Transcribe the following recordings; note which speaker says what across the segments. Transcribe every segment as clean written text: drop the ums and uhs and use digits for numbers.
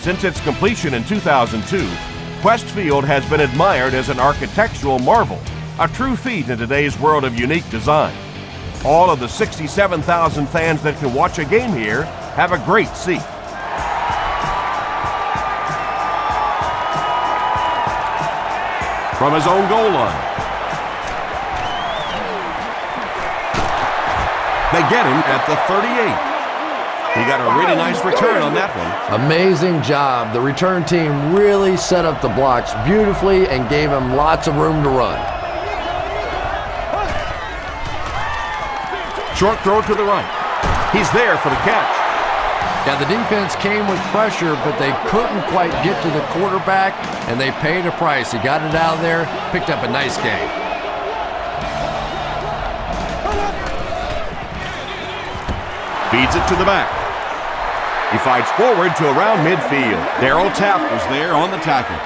Speaker 1: Since its completion in 2002, Quest Field has been admired as an architectural marvel, a true feat in today's world of unique design. All of the 67,000 fans that can watch a game here have a great seat. From his own goal line, they get him at the 38. He got a really nice return on that one.
Speaker 2: Amazing job. The return team really set up the blocks beautifully and gave him lots of room to run.
Speaker 1: Short throw to the right. He's there for the catch.
Speaker 2: Yeah, the defense came with pressure, but they couldn't quite get to the quarterback, and they paid a price. He got it out of there, picked up a nice game.
Speaker 1: Feeds it to the back. He fights forward to around midfield. Darryl Tapp was there on the tackle.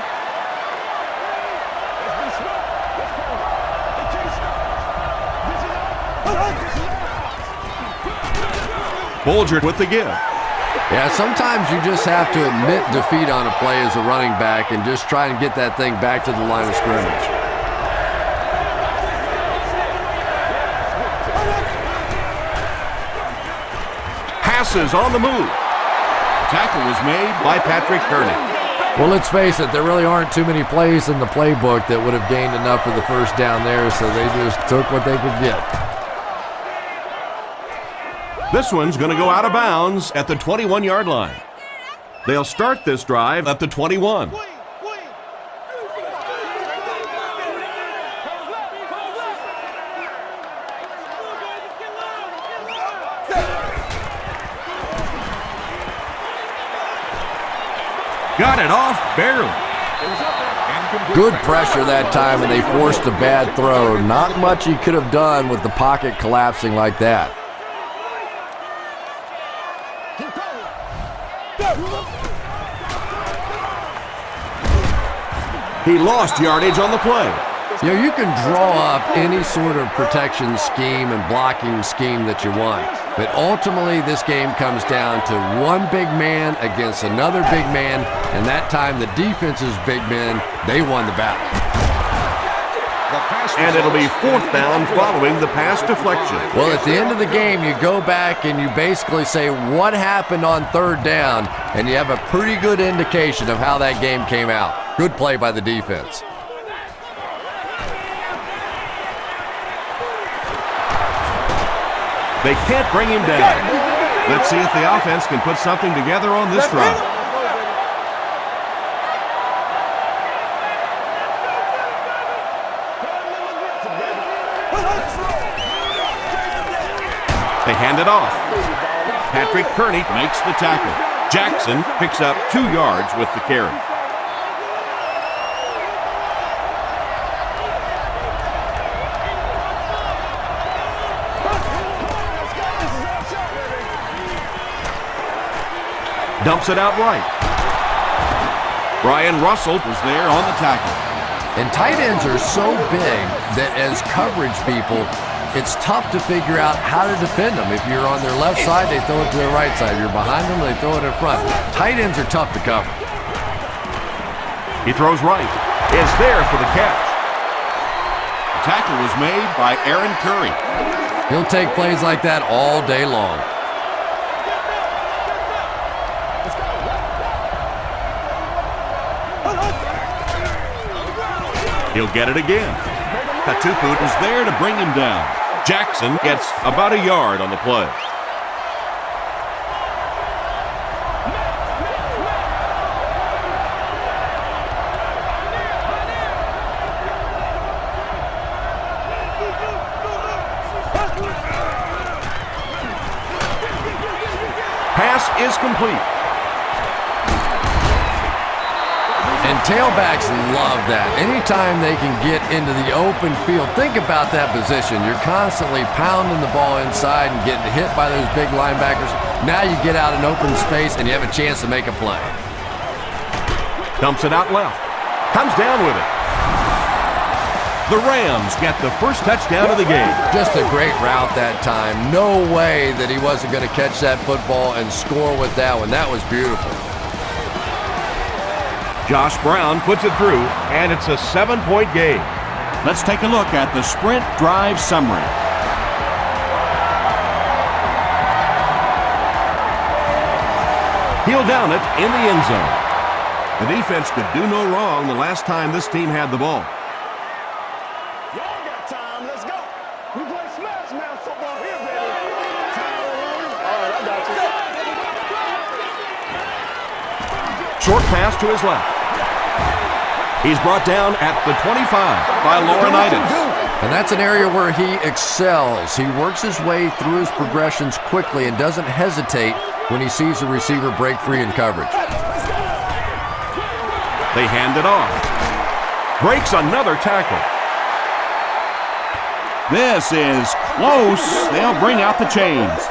Speaker 1: Bulger with the give.
Speaker 2: Yeah, sometimes you just have to admit defeat on a play as a running back and just try and get that thing back to the line of scrimmage.
Speaker 1: Passes on the move. Tackle was made by Patrick Kearney.
Speaker 2: Well, let's face it, there really aren't too many plays in the playbook that would have gained enough for the first down there, so they just took what they could get.
Speaker 1: This one's going to go out of bounds at the 21-yard line. They'll start this drive at the 21. Got it off barely.
Speaker 2: Good pressure that time, and they forced a bad throw. Not much he could have done with the pocket collapsing like that.
Speaker 1: He lost yardage on the play.
Speaker 2: You know, you can draw up any sort of protection scheme and blocking scheme that you want, but ultimately this game comes down to one big man against another big man, and that time the defense's big men, they won the battle.
Speaker 1: And it'll be fourth down following the pass deflection.
Speaker 2: Well, at the end of the game, you go back and you basically say what happened on third down, and you have a pretty good indication of how that game came out. Good play by the defense.
Speaker 1: They can't bring him down. Let's see if the offense can put something together on this drive. They hand it off. Patrick Kearney makes the tackle. Jackson picks up 2 yards with the carry. Dumps it out right. Brian Russell was there on the tackle.
Speaker 2: And tight ends are so big that as coverage people, it's tough to figure out how to defend them. If you're on their left side, they throw it to their right side. If you're behind them, they throw it in front. Tight ends are tough to cover.
Speaker 1: He throws right. Is there for the catch. The tackle was made by Aaron Curry.
Speaker 2: He'll take plays like that all day long.
Speaker 1: He'll get it again. Katuput was there to bring him down. Jackson gets about a yard on the play. Pass is complete.
Speaker 2: And tailbacks love that. Anytime they can get into the open field, think about that position. You're constantly pounding the ball inside and getting hit by those big linebackers. Now you get out in open space and you have a chance to make a play.
Speaker 1: Dumps it out left. Comes down with it. The Rams get the first touchdown of the game.
Speaker 2: Just a great route that time. No way that he wasn't going to catch that football and score with that one. That was beautiful.
Speaker 1: Josh Brown puts it through, and it's a 7-point game.
Speaker 3: Let's take a look at the sprint drive summary.
Speaker 1: He'll down it in the end zone. The defense could do no wrong the last time this team had the ball.
Speaker 4: Y'all got time, let's go. We play smash mouth football here, baby. All right, I got you.
Speaker 1: Short pass to his left. He's brought down at the 25 by Laurinaitis.
Speaker 2: And that's an area where he excels. He works his way through his progressions quickly and doesn't hesitate when he sees the receiver break free in coverage.
Speaker 1: They hand it off. Breaks another tackle.
Speaker 3: This is close. They'll bring out the chains.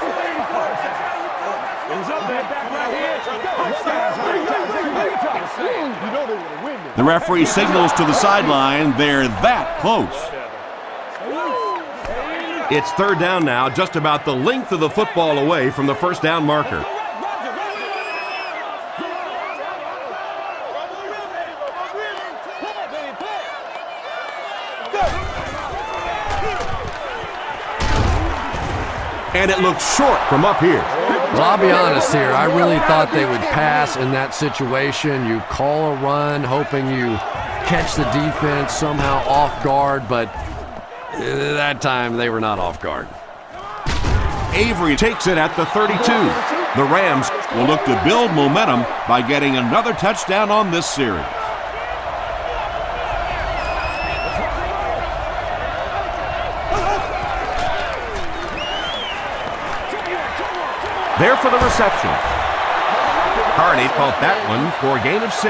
Speaker 3: The referee signals to the sideline. They're that close.
Speaker 1: It's third down now, just about the length of the football away from the first down marker. And it looks short from up here.
Speaker 2: Well, I'll be honest here. I really thought they would pass in that situation. You call a run, hoping you catch the defense somehow off guard, but that time they were not off guard.
Speaker 1: Avery takes it at the 32. The Rams
Speaker 3: Will look to build momentum by getting another touchdown on this series.
Speaker 1: there for the reception. Carney caught that one for a gain of 6.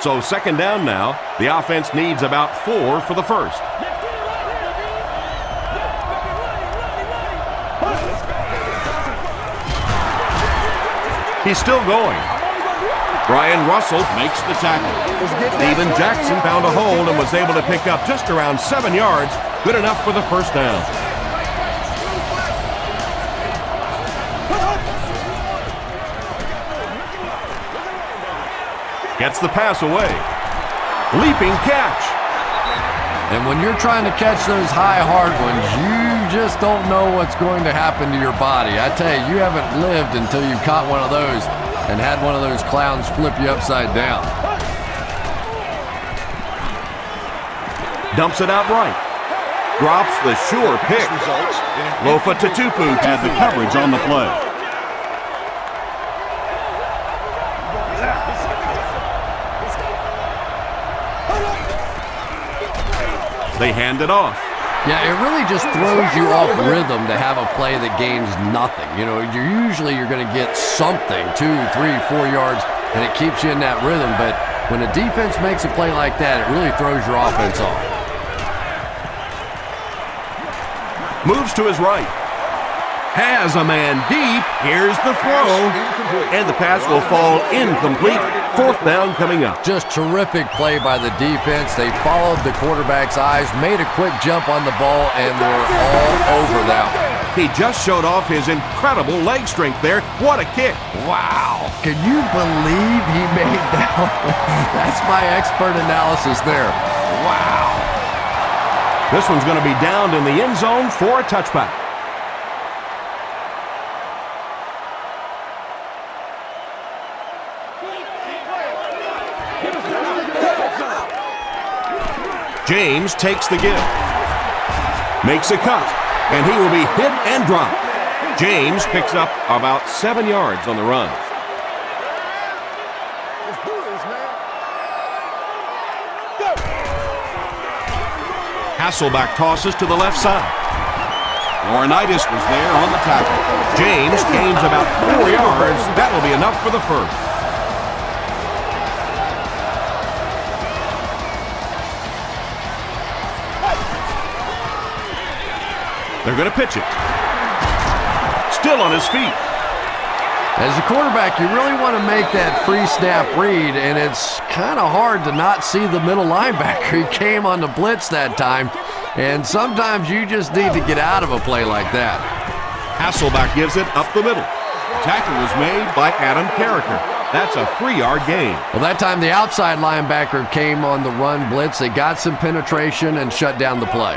Speaker 1: So second down now. The offense needs about 4 for the first. He's still going. Brian Russell makes the tackle. Steven Jackson found a hole and was able to pick up just around 7 yards. Good enough for the first down. Gets the pass away. Leaping catch.
Speaker 2: And when you're trying to catch those high, hard ones, you just don't know what's going to happen to your body. I tell you, you haven't lived until you caught one of those and had one of those clowns flip you upside down.
Speaker 1: Dumps it out right. Drops the sure pick. Lofa Tatupu
Speaker 3: Had the coverage on the play.
Speaker 1: They hand it off.
Speaker 2: Yeah, it really just throws you off rhythm to have a play that gains nothing. You know, you're going to get something, 2, 3, 4 yards, and it keeps you in that rhythm. But when a defense makes a play like that, it really throws your offense off.
Speaker 1: Moves to his right. Has a man deep. Here's the throw. And the pass will fall incomplete. Fourth down coming up.
Speaker 2: Just terrific play by the defense. They followed the quarterback's eyes, made a quick jump on the ball, and were all over that one.
Speaker 1: He just showed off his incredible leg strength there. What a kick.
Speaker 2: Wow. Can you believe he made that one? That's my expert analysis there. Wow.
Speaker 1: This one's going to be downed in the end zone for a touchback. James takes the give. Makes a cut. And he will be hit and dropped. James picks up about 7 yards on the run. Hasselback tosses to the left side.
Speaker 3: Laurinaitis was there on the tackle.
Speaker 1: James gains about 4 yards. That will be enough for the first. They're going to pitch it. Still on his feet.
Speaker 2: As a quarterback, you really want to make that pre-snap read, and it's kind of hard to not see the middle linebacker. He came on the blitz that time, and sometimes you just need to get out of a play like that.
Speaker 1: Hasselback gives it up the middle.
Speaker 3: Tackle was made by Adam Carricker.
Speaker 1: That's a 3-yard gain.
Speaker 2: Well, that time the outside linebacker came on the run blitz. They got some penetration and shut down the play.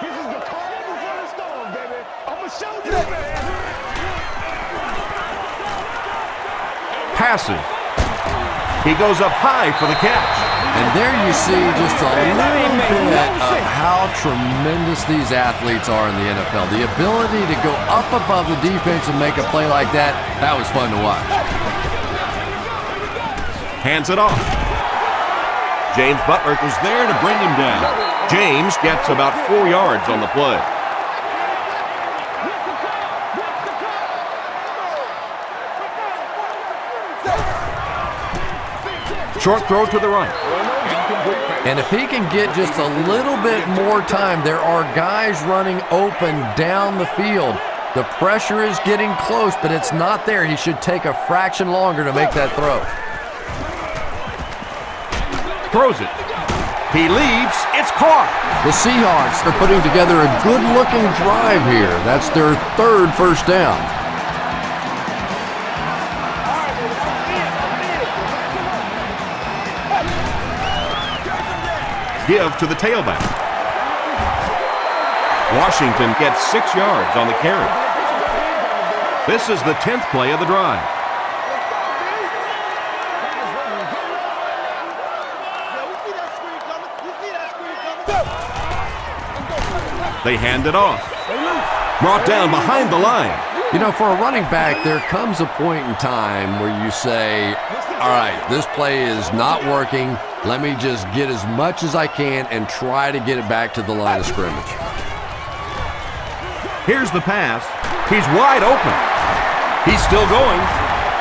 Speaker 4: This is the calm before the storm, baby. I'm going to show you, man.
Speaker 1: Passes. He goes up high for the catch.
Speaker 2: And there you see just a little bit of how tremendous these athletes are in the NFL. The ability to go up above the defense and make a play like that, that was fun to watch.
Speaker 1: Hands it off. James Butler
Speaker 3: Was there to bring him down.
Speaker 1: James gets about 4 yards on the play. Short throw to the right.
Speaker 2: And if he can get just a little bit more time, there are guys running open down the field. The pressure is getting close, but it's not there. He should take a fraction longer to make that throw.
Speaker 1: Throws it. He leaps. It's caught.
Speaker 2: The Seahawks are putting together a good-looking drive here. That's their 3rd first down.
Speaker 1: Give to the tailback. Washington gets 6 yards on the carry. This is the 10th play of the drive. They hand it off. Brought down behind the line.
Speaker 2: You know, for a running back, there comes a point in time where you say, all right, this play is not working. Let me just get as much as I can and try to get it back to the line of scrimmage.
Speaker 1: Here's the pass. He's wide open. He's still going.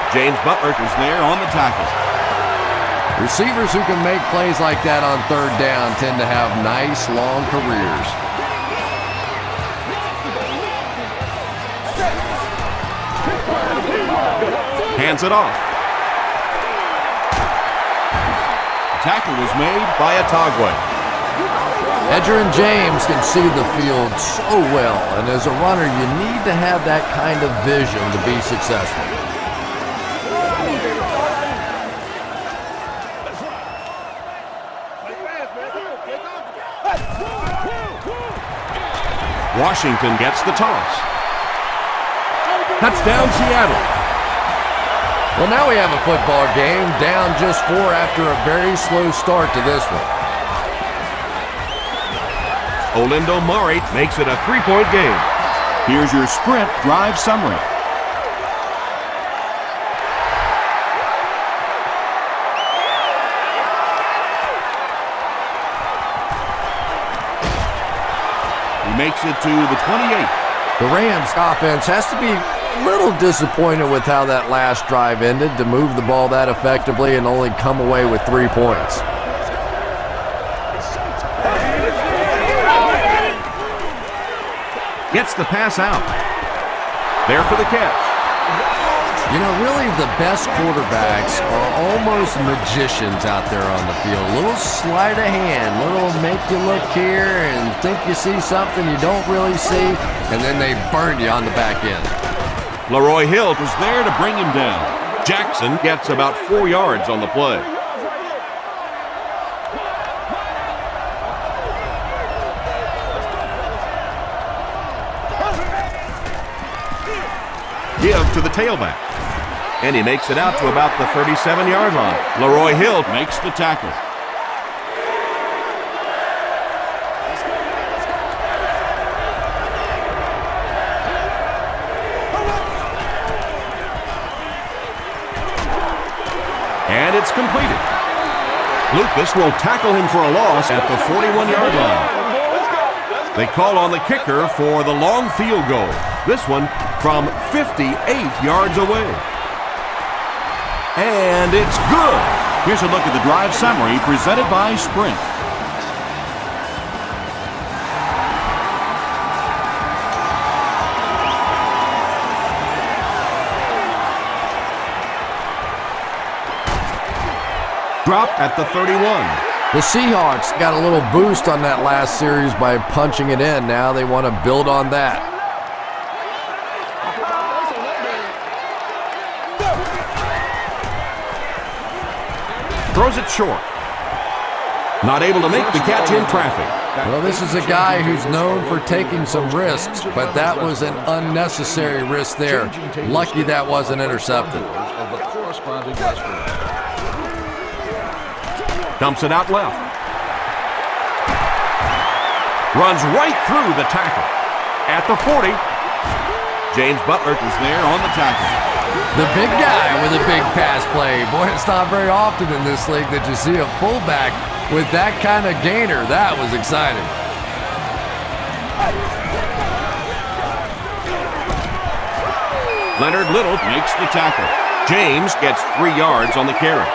Speaker 1: James Butler
Speaker 3: Was there on the tackle.
Speaker 2: Receivers who can make plays like that on 3rd down tend to have nice, long careers.
Speaker 1: hands it off.
Speaker 3: Tackle was made
Speaker 1: By Atagwe.
Speaker 2: Edger and James can see the field so well, and as a runner, you need to have that kind of vision to be successful.
Speaker 1: Washington gets the toss. Touchdown, Seattle.
Speaker 2: Well, now we have a football game, down just 4 after a very slow start to this one.
Speaker 1: Olindo Mare makes it a 3-point game.
Speaker 3: Here's your sprint drive summary. He makes it to the 28.
Speaker 2: The Rams offense has to be a little disappointed with how that last drive ended, to move the ball that effectively and only come away with 3 points.
Speaker 1: Gets the pass out. There for the catch.
Speaker 2: You know, really the best quarterbacks are almost magicians out there on the field. A little sleight of hand, little make you look here and think you see something you don't really see, and then they burn you on the back end.
Speaker 1: Leroy Hill
Speaker 3: Was there to bring him down.
Speaker 1: Jackson gets about 4 yards on the play. Give to the tailback. And he makes it out to about the 37-yard line. Leroy Hill
Speaker 3: Makes the tackle.
Speaker 1: And it's completed. Lucas will tackle him for a loss at the 41-yard line. They call on the kicker for the long field goal. This one from 58 yards away. And it's good.
Speaker 3: Here's a look at the drive summary presented by Sprint.
Speaker 1: Dropped at the 31.
Speaker 2: The Seahawks got a little boost on that last series by punching it in. Now they want to build on that.
Speaker 1: Throws it short. Not able to make the catch in traffic.
Speaker 2: Well, this is a guy who's known for taking some risks, but that was an unnecessary risk there. Lucky that wasn't intercepted.
Speaker 1: Dumps it out left. Runs right through the tackle. At the 40. James Butler is there on the tackle.
Speaker 2: The big guy with a big pass play. Boy, it's not very often in this league that you see a fullback with that kind of gainer. That was exciting.
Speaker 3: Leonard Little makes the tackle.
Speaker 1: James gets 3 yards on the carry.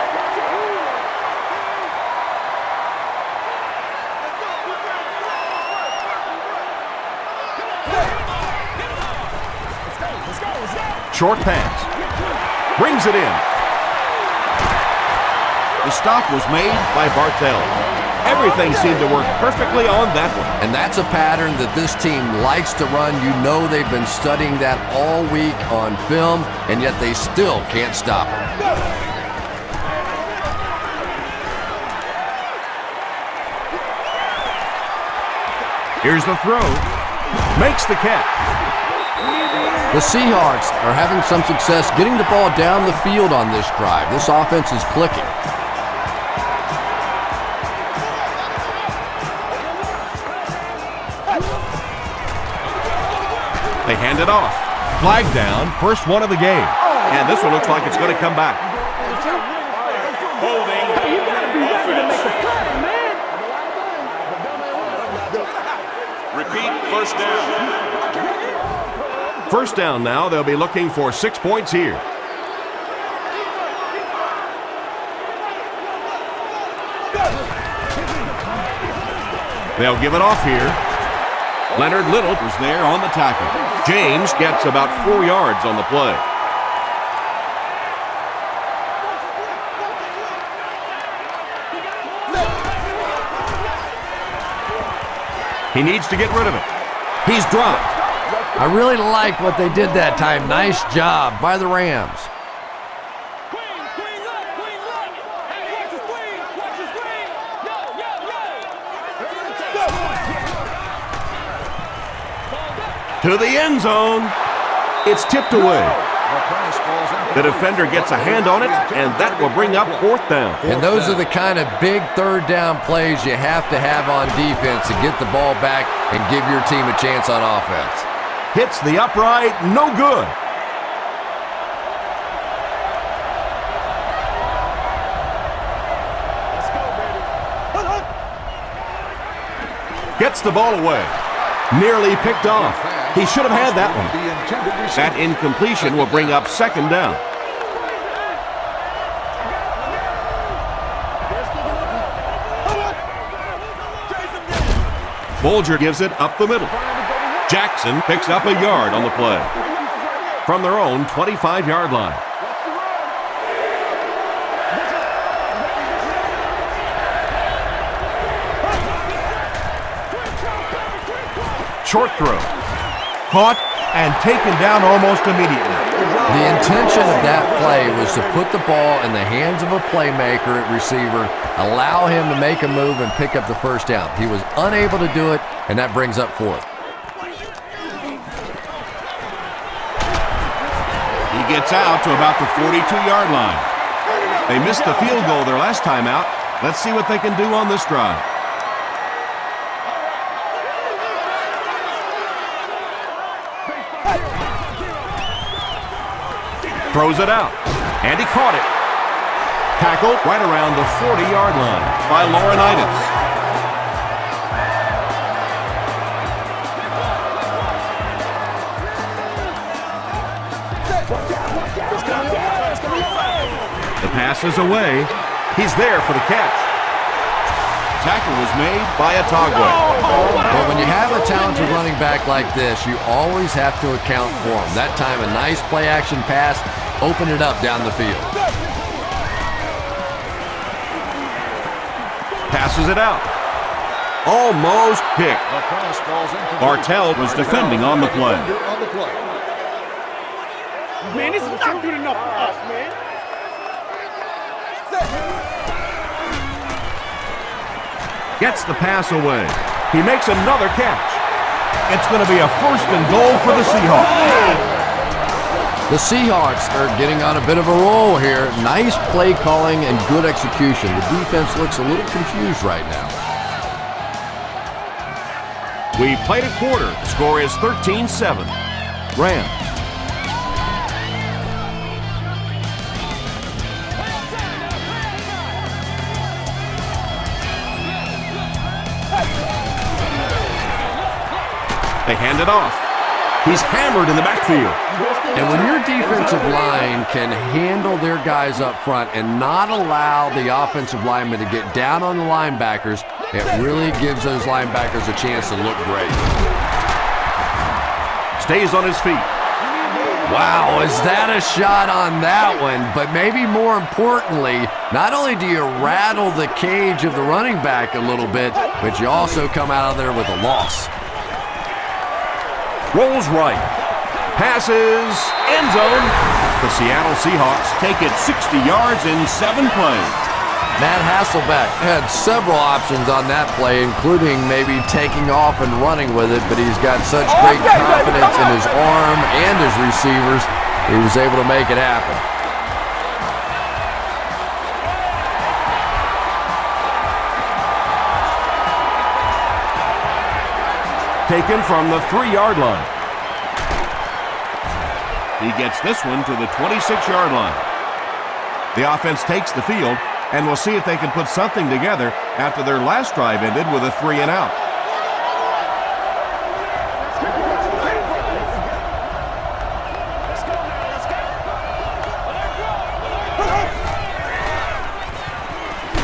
Speaker 1: Short pass. Brings it in.
Speaker 3: The stop was made by Bartell.
Speaker 1: Everything seemed to work perfectly on that one.
Speaker 2: And that's a pattern that this team likes to run. You know they've been studying that all week on film, and yet they still can't stop it.
Speaker 1: Here's the throw. Makes the catch.
Speaker 2: The Seahawks are having some success getting the ball down the field on this drive. This offense is clicking.
Speaker 1: They hand it off. Flag down, first one of the game. And this one looks like it's going to come back.
Speaker 4: Holding. You gotta be ready to make a play, man.
Speaker 3: Repeat, first down.
Speaker 1: First down now. They'll be looking for 6 points here. They'll give it off here.
Speaker 3: Leonard Little was there on the tackle.
Speaker 1: James gets about 4 yards on the play. He needs to get rid of it. He's dropped.
Speaker 2: I really like what they did that time. Nice job by the Rams.
Speaker 1: To the end zone. It's tipped away. The defender gets a hand on it, and that will bring up 4th down.
Speaker 2: And those are the kind of big third down plays you have to have on defense to get the ball back and give your team a chance on offense.
Speaker 1: Hits the upright, no good. Gets the ball away. Nearly picked off. He should have had that one. That incompletion will bring up 2nd down. Bolger gives it up the middle. Jackson picks up a yard on the play. From their own 25-yard line. Short throw. Caught and taken down almost immediately.
Speaker 2: The intention of that play was to put the ball in the hands of a playmaker at receiver, allow him to make a move and pick up the first down. He was unable to do it, and that brings up 4th.
Speaker 3: He gets out to about the 42-yard line.
Speaker 1: They missed the field goal their last time out. Let's see what they can do on this drive. Throws it out, and he caught it. Tackled right around the 40-yard line by Laurinaitis. The pass is away. He's there for the catch.
Speaker 3: Tackle was made by Atagwe.
Speaker 2: But when you have a talented running back like this, you always have to account for him. That time, a nice play-action pass opened it up down the field.
Speaker 1: Passes it out. Almost picked.
Speaker 3: Bartell was defending on the play.
Speaker 4: Man, this is not good enough for us, man.
Speaker 1: Gets the pass away. He makes another catch. It's going to be a 1st and goal for the Seahawks.
Speaker 2: The Seahawks are getting on a bit of a roll here. Nice play calling and good execution. The defense looks a little confused right now.
Speaker 1: We played a quarter. Score is 13-7. Rams. They hand it off. He's hammered in the backfield.
Speaker 2: And when your defensive line can handle their guys up front and not allow the offensive linemen to get down on the linebackers, it really gives those linebackers a chance to look great.
Speaker 1: Stays on his feet.
Speaker 2: Wow, is that a shot on that one? But maybe more importantly, not only do you rattle the cage of the running back a little bit, but you also come out of there with a loss.
Speaker 1: Rolls right. Passes. End zone. The Seattle Seahawks take it 60 yards in 7 plays.
Speaker 2: Matt Hasselbeck had several options on that play, including maybe taking off and running with it, but he's got such great confidence in his arm and his receivers, he was able to make it happen.
Speaker 1: Taken from the 3-yard line. He gets this one to the 26-yard line. The offense takes the field, and we'll see if they can put something together after their last drive ended with a 3-and-out.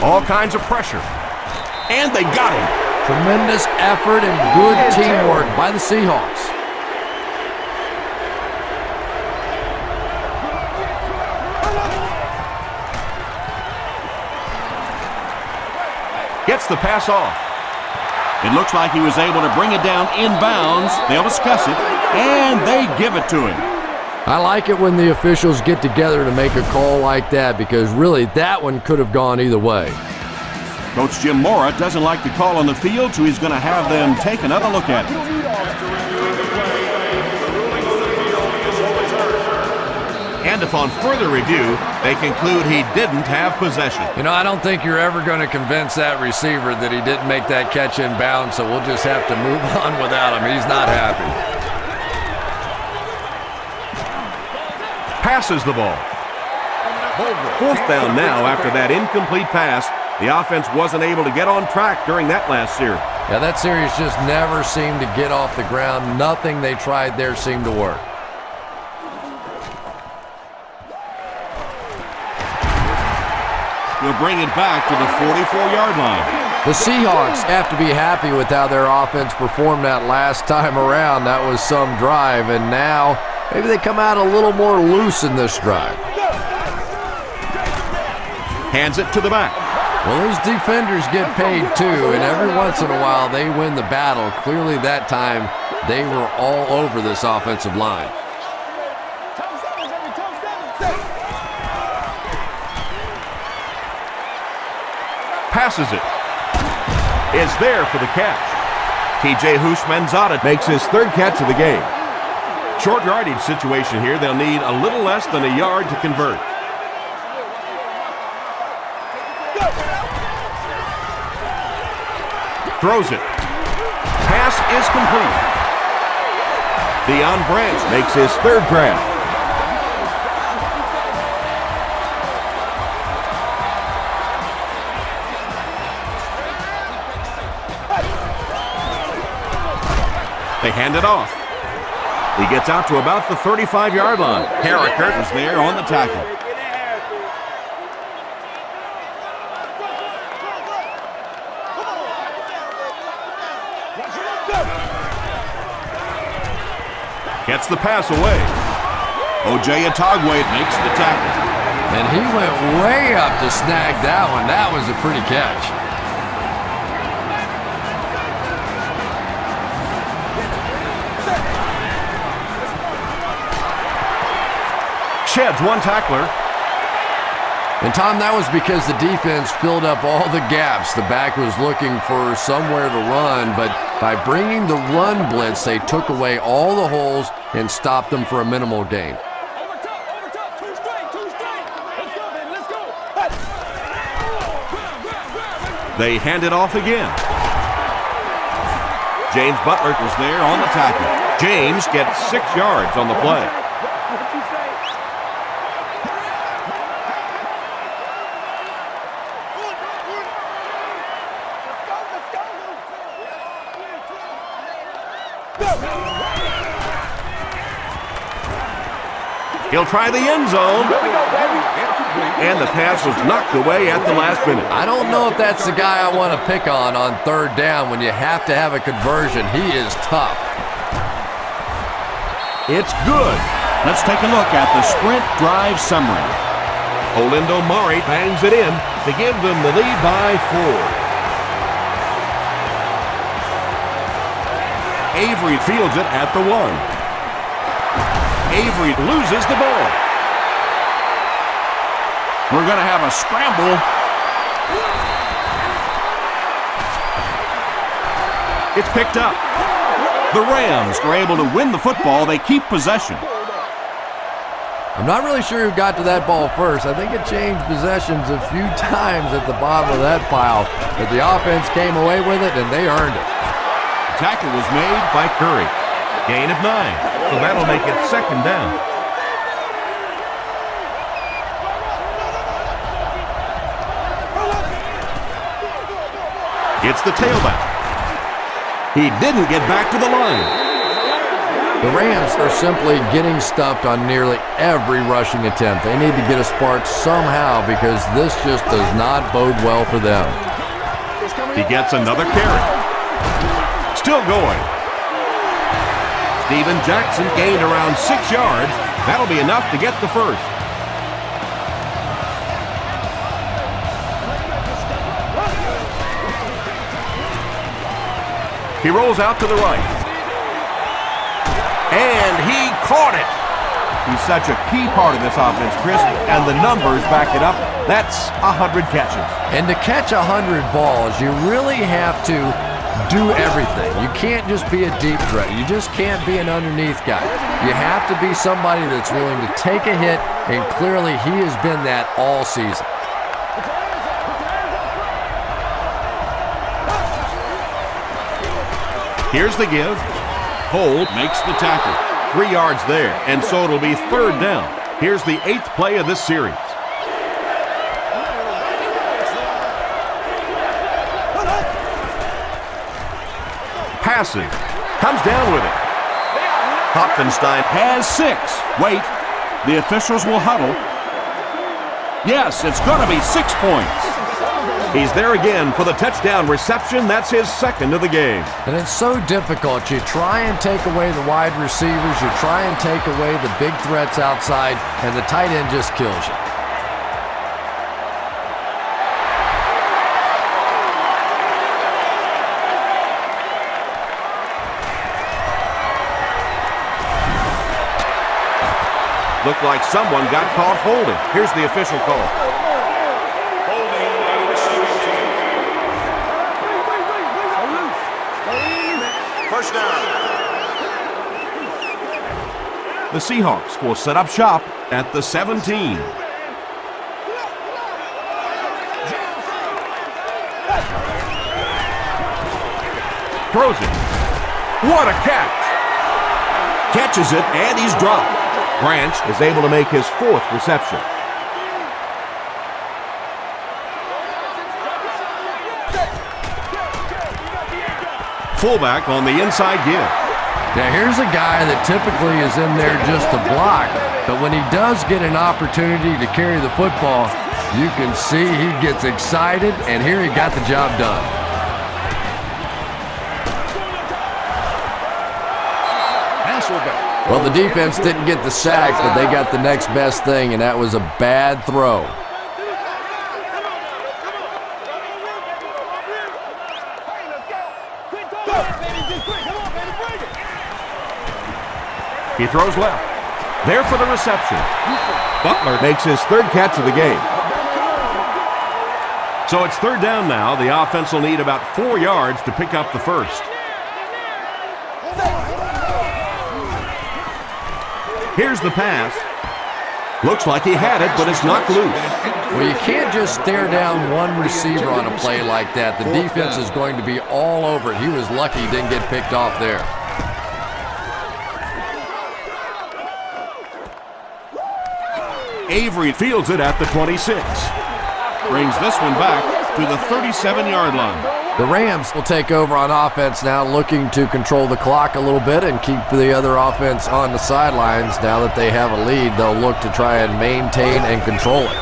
Speaker 1: All kinds of pressure. And they got him.
Speaker 2: Tremendous effort and good teamwork by the Seahawks.
Speaker 1: Gets the pass off.
Speaker 3: It looks like he was able to bring it down inbounds. They'll discuss it, and they give it to him.
Speaker 2: I like it when the officials get together to make a call like that, because really that one could have gone either way.
Speaker 3: Coach Jim Mora doesn't like the call on the field, so he's going to have them take another look at it.
Speaker 1: And upon further review, they conclude he didn't have possession.
Speaker 2: You know, I don't think you're ever going to convince that receiver that he didn't make that catch in bounds, so we'll just have to move on without him. He's not happy.
Speaker 1: Passes the ball. 4th down now after that incomplete pass. The offense wasn't able to get on track during that last series.
Speaker 2: Yeah, that series just never seemed to get off the ground. Nothing they tried there seemed to work.
Speaker 3: We'll bring it back to the 44-yard line.
Speaker 2: The Seahawks have to be happy with how their offense performed that last time around. That was some drive, and now maybe they come out a little more loose in this drive.
Speaker 1: Hands it to the back.
Speaker 2: Well, those defenders get paid too, and every once in a while they win the battle. Clearly that time they were all over this offensive line.
Speaker 1: Passes it. It's there for the catch. TJ Houshmandzadeh makes his 3rd catch of the game. Short yardage situation here. They'll need a little less than a yard to convert. Throws it. Pass is complete. Deion Branch makes his 3rd grab. They hand it off. He gets out to about the 35-yard line.
Speaker 3: Harriker is there on the tackle.
Speaker 1: Gets the pass away.
Speaker 3: O.J. Atogwe makes the tackle.
Speaker 2: And he went way up to snag that one. That was a pretty catch.
Speaker 1: Sheds one tackler.
Speaker 2: And, Tom, that was because the defense filled up all the gaps. The back was looking for somewhere to run, but by bringing the run blitz, they took away all the holes and stopped them for a minimal gain.
Speaker 3: They hand it off again. James Butler was there on the tackle.
Speaker 1: James gets 6 yards on the play. He'll try the end zone. And the pass was knocked away at the last minute.
Speaker 2: I don't know if that's the guy I want to pick on third down when you have to have a conversion. He is tough.
Speaker 3: It's good. Let's take a look at the sprint drive summary.
Speaker 1: Olindo Mari bangs it in to give them the lead by 4.
Speaker 3: Avery fields it at the 1. Avery loses the ball. We're going to have a scramble. It's picked up. The Rams are able to win the football. They keep possession.
Speaker 2: I'm not really sure who got to that ball first. I think it changed possessions a few times at the bottom of that pile, but the offense came away with it, and they earned it.
Speaker 1: The tackle was made by Curry. Gain of 9, so that'll make it 2nd down. It's the tailback. He didn't get back to the line.
Speaker 2: The Rams are simply getting stuffed on nearly every rushing attempt. They need to get a spark somehow because this just does not bode well for them.
Speaker 1: He gets another carry. Still going. Steven Jackson gained around 6 yards. That'll be enough to get the first. He rolls out to the right. And he caught it. He's such a key part of this offense, Chris, and the numbers back it up. That's 100 catches.
Speaker 2: And to catch 100 balls, you really have to do everything. You can't just be a deep threat. You just can't be an underneath guy. You have to be somebody that's willing to take a hit, and clearly he has been that all season.
Speaker 1: Here's the give. Holt makes the tackle. 3 yards there, and so it'll be 3rd down. Here's the 8th play of this series. Passing. Comes down with it. Hopfenstein
Speaker 3: Has 6. Wait. The officials will huddle. Yes, it's going to be 6 points.
Speaker 1: He's there again for the touchdown reception. That's his 2nd of the game.
Speaker 2: And it's so difficult. You try and take away the wide receivers. You try and take away the big threats outside, and the tight end just kills you.
Speaker 1: Looked like someone got caught holding. Here's the official call.
Speaker 4: First down.
Speaker 1: The Seahawks will set up shop at the 17. Throws it. What a catch! Catches it, and he's dropped. Branch is able to make his 4th reception. Fullback on the inside give.
Speaker 2: Now here's a guy that typically is in there just to block, but when he does get an opportunity to carry the football, you can see he gets excited, and here he got the job done. Well, the defense didn't get the sack, but they got the next best thing, and that was a bad throw.
Speaker 1: He throws left. There for the reception. Butler makes his 3rd catch of the game. So it's third down now. The offense will need about 4 yards to pick up the first. Here's the pass. Looks like he had it, but it's knocked loose.
Speaker 2: Well, you can't just stare down one receiver on a play like that. The defense is going to be all over it. He was lucky he didn't get picked off there.
Speaker 1: Avery fields it at the 26.
Speaker 3: Brings this one back to the 37-yard line.
Speaker 2: The Rams will take over on offense now, looking to control the clock a little bit and keep the other offense on the sidelines. Now that they have a lead, they'll look to try and maintain and control it.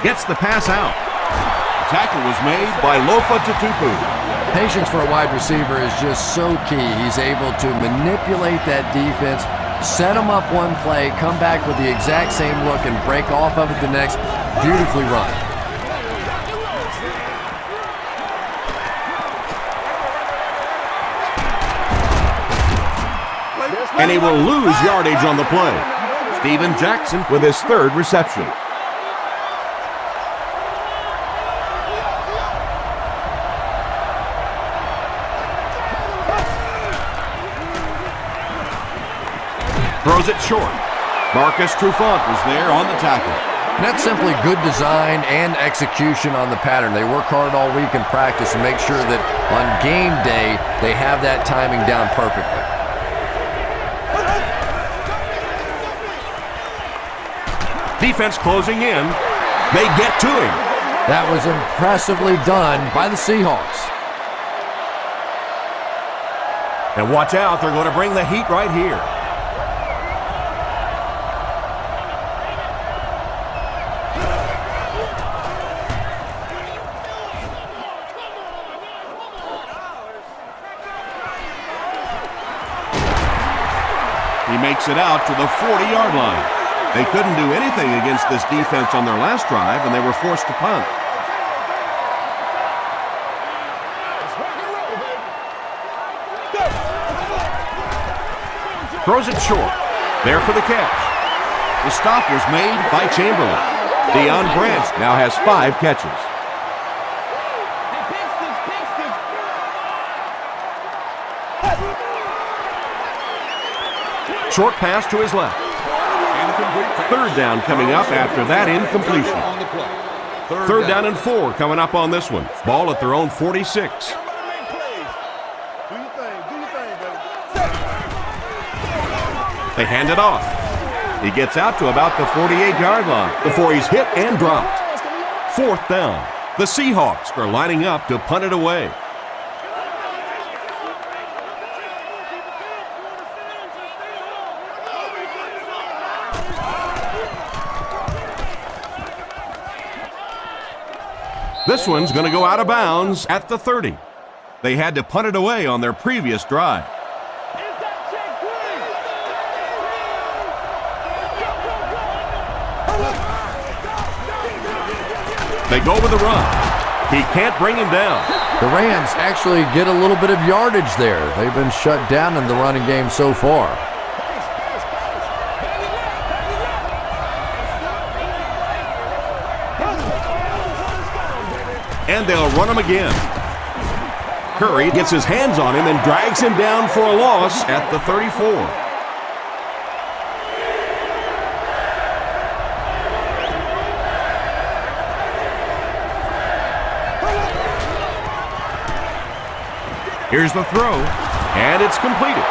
Speaker 1: Gets the pass out.
Speaker 3: The tackle was made
Speaker 1: By Lofa Tutupu.
Speaker 2: Patience for a wide receiver is just so key. He's able to manipulate that defense, set them up one play, come back with the exact same look, and break off of it the next. Beautifully run.
Speaker 1: And he will lose yardage on the play. Steven Jackson with his third reception. Throws it short. Marcus Trufant was there on the tackle.
Speaker 2: And that's simply good design and execution on the pattern. They work hard all week in practice to make sure that on game day they have that timing down perfectly.
Speaker 1: Defense closing in. They get to him.
Speaker 2: That was impressively done by the Seahawks.
Speaker 1: And watch out, they're going to bring the heat right here.
Speaker 3: He makes it out to the 40-yard line. They couldn't do anything against this defense on their last drive, and they were forced to punt.
Speaker 1: Throws it short. There for the catch.
Speaker 3: The stop was made by Chamberlain.
Speaker 1: Deion Branch now has 5 catches. Short pass to his left. Third down coming up after that incompletion. Third down and 4 coming up on this one. Ball at their own 46. They hand it off. He gets out to about the 48-yard line before he's hit and dropped. Fourth down. The Seahawks are lining up to punt it away. This one's going to go out of bounds at the 30. They had to punt it away on their previous drive. They go with a run. He can't bring him down.
Speaker 2: The Rams actually get a little bit of yardage there. They've been shut down in the running game so far.
Speaker 1: And they'll run him again. Curry gets his hands on him and drags him down for a loss at the 34. Here's the throw, and it's completed.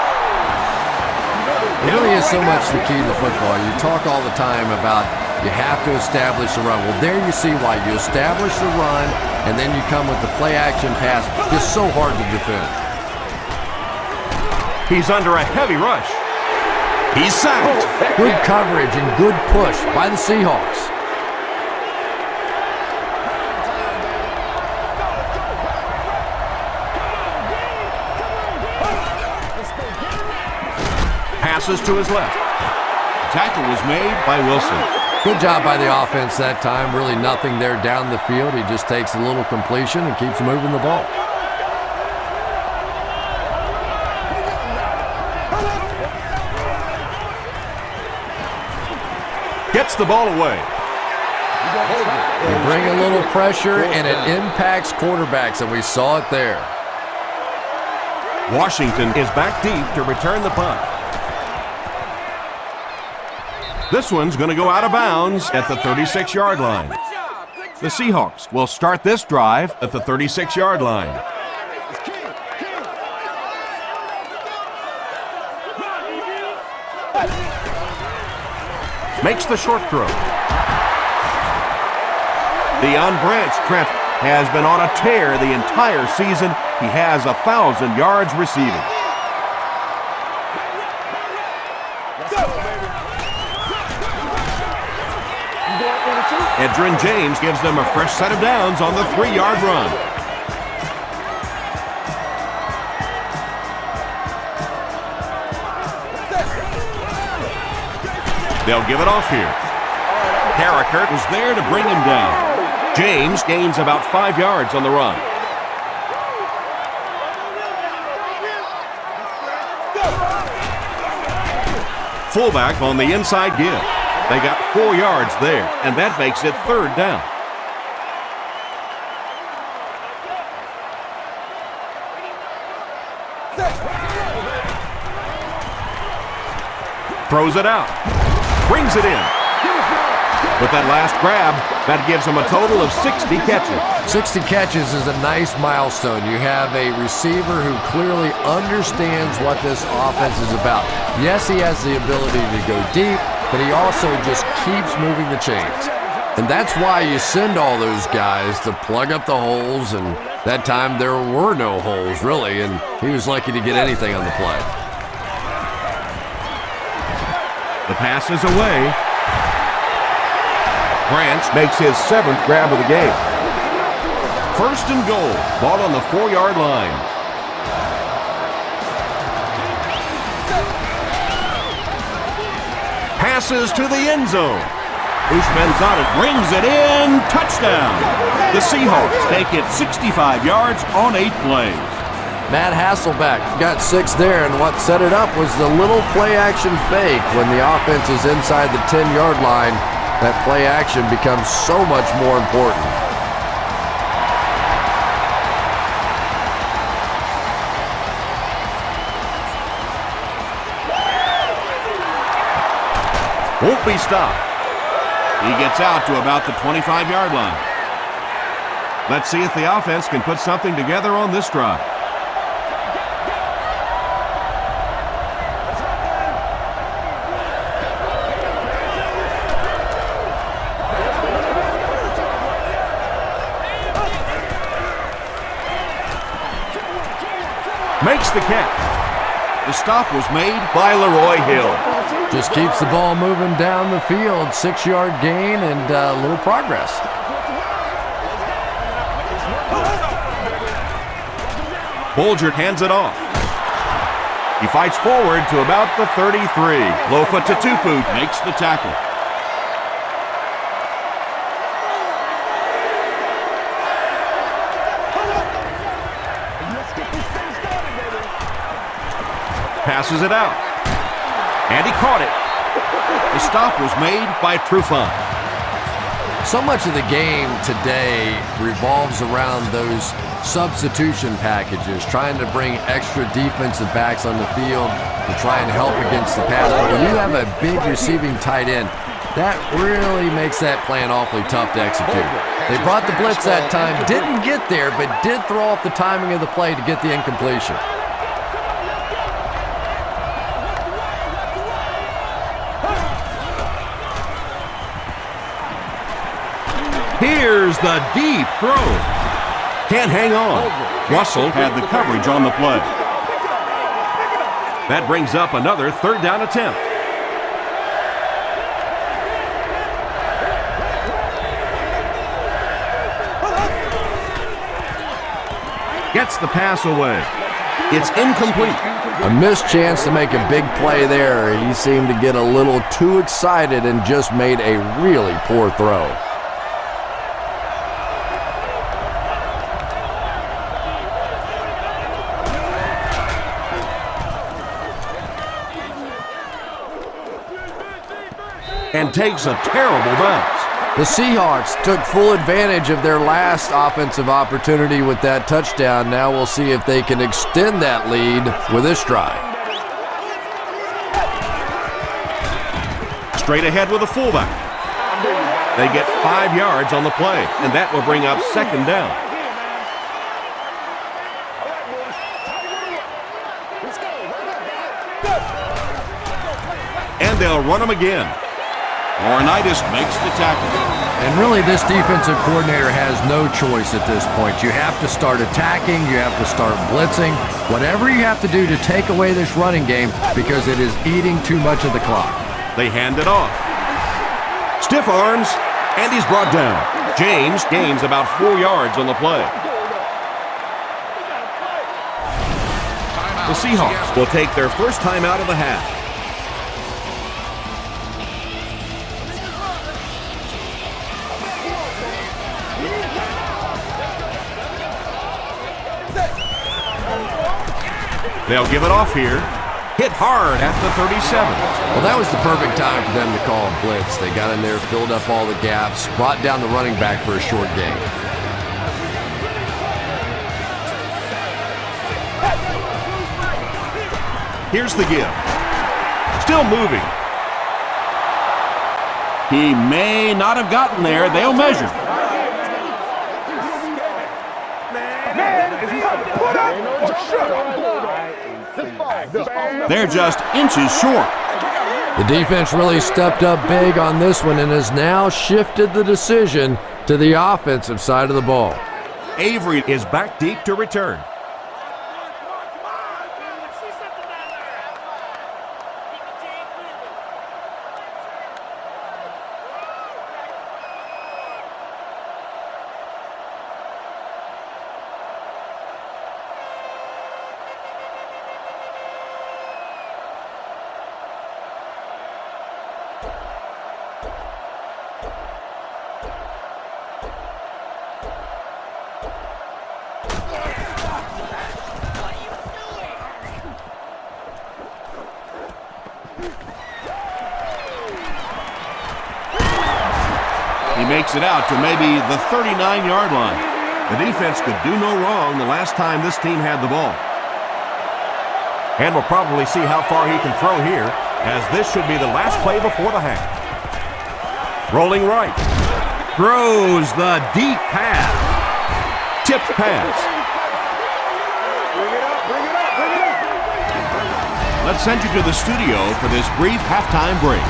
Speaker 2: It really is so much the key to football. You talk all the time about you have to establish the run. Well, there you see why. You establish the run, and then you come with the play-action pass. It's so hard to defend.
Speaker 1: He's under a heavy rush. He's sacked.
Speaker 2: Good coverage and good push by the Seahawks.
Speaker 1: Passes to his left.
Speaker 3: The tackle was made by Wilson.
Speaker 2: Good job by the offense that time. Really nothing there down the field. He just takes a little completion and keeps moving the ball.
Speaker 1: Gets the ball away.
Speaker 2: You bring a little pressure, and it impacts quarterbacks, and we saw it there.
Speaker 1: Washington is back deep to return the punt. This one's going to go out of bounds at the 36-yard line. The Seahawks will start this drive at the 36-yard line. Makes the short throw. Deion Branch Trent has been on a tear the entire season. He has 1,000 yards receiving. Edgerrin James gives them a fresh set of downs on the 3-yard run. They'll give it off here. Carricker was there to bring him down. James gains about 5 yards on the run. Fullback on the inside give. They got 4 yards there, and that makes it 3rd down. Throws it out. Brings it in. With that last grab, that gives him a total of 60 catches.
Speaker 2: 60 catches is a nice milestone. You have a receiver who clearly understands what this offense is about. Yes, he has the ability to go deep, but he also just keeps moving the chains. And that's why you send all those guys to plug up the holes, and that time there were no holes, really, and he was lucky to get anything on the play.
Speaker 1: The pass is away. Branch makes his 7th grab of the game. 1st and goal, ball on the 4-yard line. Passes to the end zone. Ushmanzadeh brings it in. Touchdown. The Seahawks take it 65 yards on 8 plays.
Speaker 2: Matt Hasselbeck got 6 there, and what set it up was the little play-action fake. When the offense is inside the 10-yard line, that play action becomes so much more important.
Speaker 1: Won't be stopped. He gets out to about the 25-yard line. Let's see if the offense can put something together on this drive. Makes the catch. The stop was made by Leroy Hill.
Speaker 2: Just keeps the ball moving down the field. 6-yard gain and a little progress.
Speaker 1: Bolger hands it off. He fights forward to about the 33. Lofa Tatupu makes the tackle. Passes it out. And he caught it. The stop was made by Trufant.
Speaker 2: So much of the game today revolves around those substitution packages, trying to bring extra defensive backs on the field to try and help against the pass. But when you have a big receiving tight end, that really makes that plan awfully tough to execute. They brought the blitz that time, didn't get there, but did throw off the timing of the play to get the incompletion.
Speaker 1: Here's the deep throw. Can't hang on. Russell had the coverage on the play. That brings up another 3rd down attempt. Gets the pass away. It's incomplete.
Speaker 2: A missed chance to make a big play there. He seemed to get a little too excited and just made a really poor throw.
Speaker 1: And takes a terrible bounce.
Speaker 2: The Seahawks took full advantage of their last offensive opportunity with that touchdown. Now we'll see if they can extend that lead with this drive.
Speaker 3: Straight ahead with a fullback. They get 5 yards on the play, and that will bring up second down. And they'll run them again. Laurinaitis makes the tackle.
Speaker 2: And really, this defensive coordinator has no choice at this point. You have to start attacking. You have to start blitzing. Whatever you have to do to take away this running game because it is eating too much of the clock.
Speaker 3: They hand it off. Stiff arms, and he's brought down. James gains about 4 yards on the play. The Seahawks will take their first time out of the half. They'll give it off here. Hit hard at the 37.
Speaker 2: Well, that was the perfect time for them to call a blitz. They got in there, filled up all the gaps, brought down the running back for a short gain.
Speaker 3: Here's the give. Still moving. He may not have gotten there. They'll measure. They're just inches short.
Speaker 2: The defense really stepped up big on this one and has now shifted the decision to the offensive side of the ball.
Speaker 3: Avery is back deep to return. He makes it out to maybe the 39-yard line. The defense could do no wrong the last time this team had the ball. And we'll probably see how far he can throw here, as this should be the last play before the half. Rolling right. Throws the deep pass. Tipped pass. Let's send you to the studio for this brief halftime break.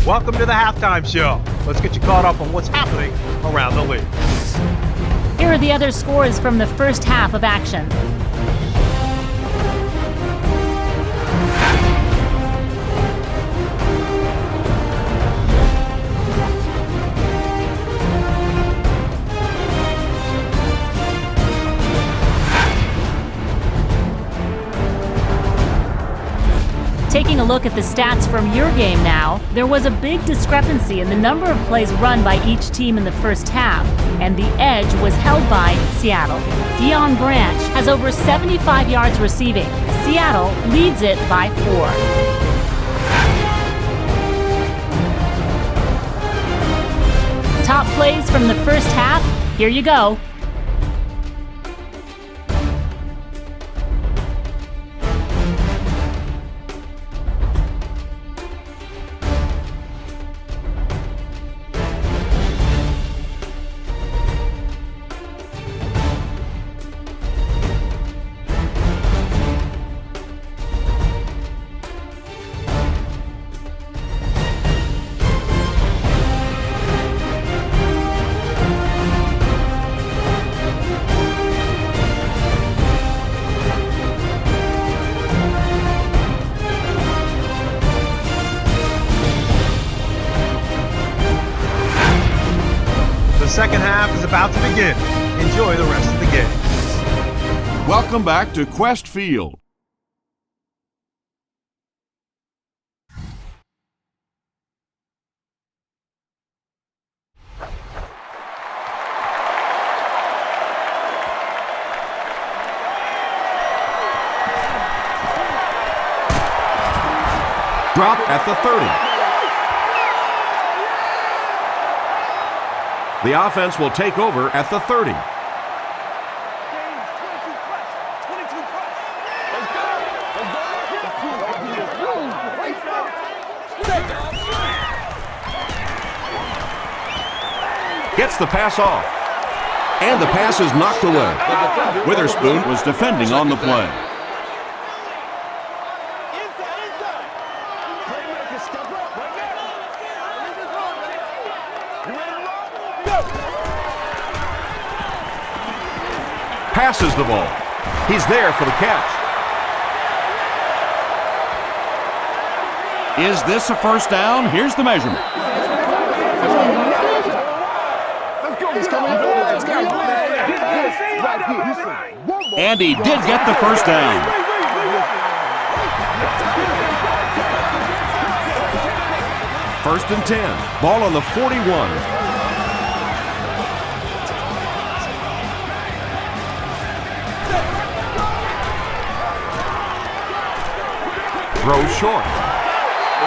Speaker 5: Welcome to the halftime show. Let's get you caught up on what's happening around the league.
Speaker 6: Here are the other scores from the first half of action. Taking a look at the stats from your game now, there was a big discrepancy in the number of plays run by each team in the first half, and the edge was held by Seattle. Deion Branch has over 75 yards receiving. Seattle leads it by 4. Top plays from the first half, here you go.
Speaker 5: The second half is about to begin. Enjoy the rest of the game.
Speaker 3: Welcome back to Quest Field. dropped at the 30. The offense will take over at the 30. Gets the pass off. And the pass is knocked away. Witherspoon was defending on the play. Passes the ball. He's there for the catch. Is this a first down? Here's the measurement. And he did get the first down. First and 10. Ball on the 41. Throws short.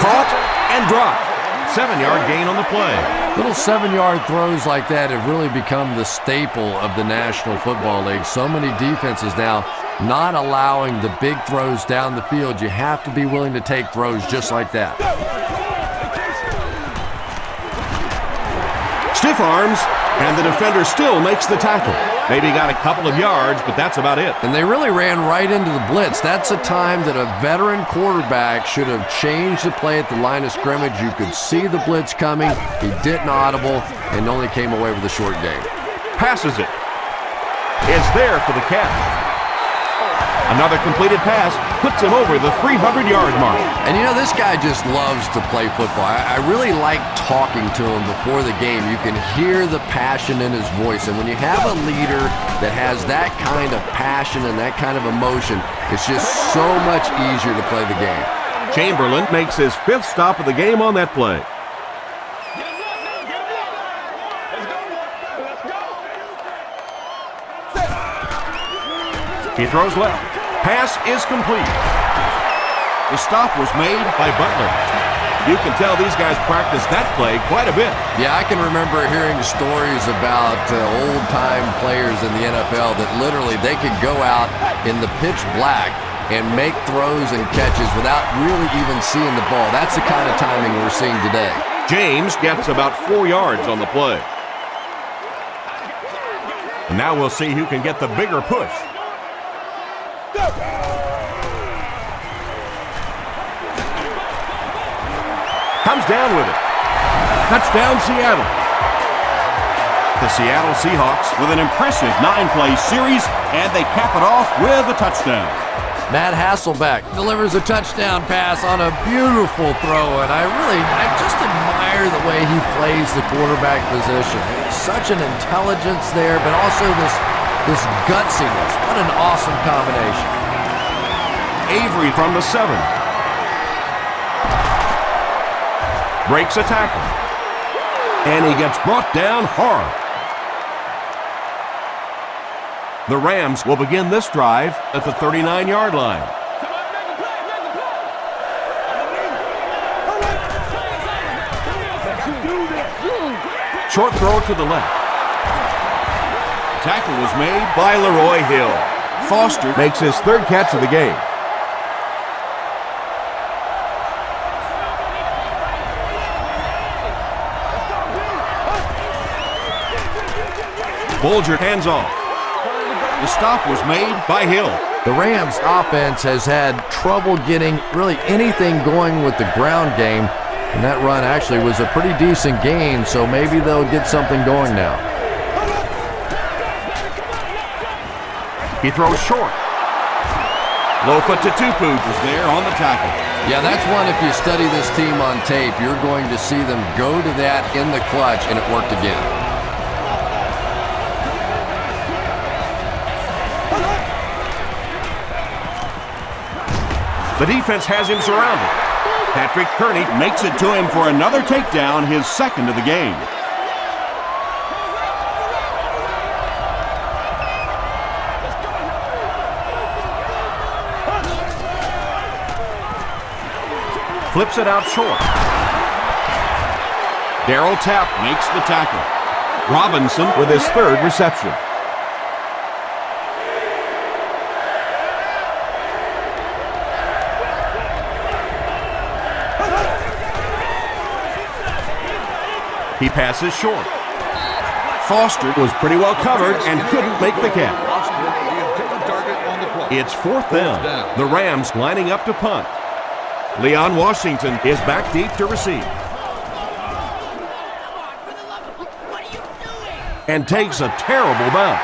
Speaker 3: Caught and dropped. 7-yard gain on the play.
Speaker 2: Little 7-yard throws like that have really become the staple of the National Football League. So many defenses now not allowing the big throws down the field. You have to be willing to take throws just like that.
Speaker 3: Stiff arms, and the defender still makes the tackle. Maybe got a couple of yards, but that's about it.
Speaker 2: And they really ran right into the blitz. That's a time that a veteran quarterback should have changed the play at the line of scrimmage. You could see the blitz coming. He didn't audible and only came away with a short gain.
Speaker 3: Passes it. Is there for the catch. Another completed pass puts him over the 300-yard mark.
Speaker 2: And you know, this guy just loves to play football. I really like talking to him before the game. You can hear the passion in his voice. And when you have a leader that has that kind of passion and that kind of emotion, it's just so much easier to play the game.
Speaker 3: Chamberlain makes his 5th stop of the game on that play. He throws left. Pass is complete. The stop was made by Butler. You can tell these guys practice that play quite a bit.
Speaker 2: Yeah, I can remember hearing stories about old-time players in the NFL that literally they could go out in the pitch black and make throws and catches without really even seeing the ball. That's the kind of timing we're seeing today.
Speaker 3: James gets about 4 yards on the play. And now we'll see who can get the bigger push. Comes down with it. Touchdown, Seattle. The Seattle Seahawks with an impressive 9-play series, and they cap it off with a touchdown.
Speaker 2: Matt Hasselbeck delivers a touchdown pass on a beautiful throw, and I just admire the way he plays the quarterback position. Such an intelligence there, but also this gutsiness. What an awesome combination.
Speaker 3: Avery from the 7. Breaks a tackle. And he gets brought down hard. The Rams will begin this drive at the 39-yard line. Short throw to the left. Tackle was made by Leroy Hill. Foster makes his 3rd catch of the game. Bolger hands off. The stop was made by Hill.
Speaker 2: The Rams offense has had trouble getting really anything going with the ground game, and that run actually was a pretty decent gain, so maybe they'll get something going now.
Speaker 3: He throws short. Lofa Tatupu is there on the tackle.
Speaker 2: Yeah, that's one, if you study this team on tape, you're going to see them go to that in the clutch, and it worked again.
Speaker 3: The defense has him surrounded. Patrick Kearney makes it to him for another takedown, his 2nd of the game. flips it out short. Darryl Tapp makes the tackle. Robinson
Speaker 1: with his third reception.
Speaker 3: He passes short. Foster was pretty well covered and couldn't make the catch. It's fourth down. The Rams lining up to punt. Leon Washington is back deep to receive. And takes a terrible bounce.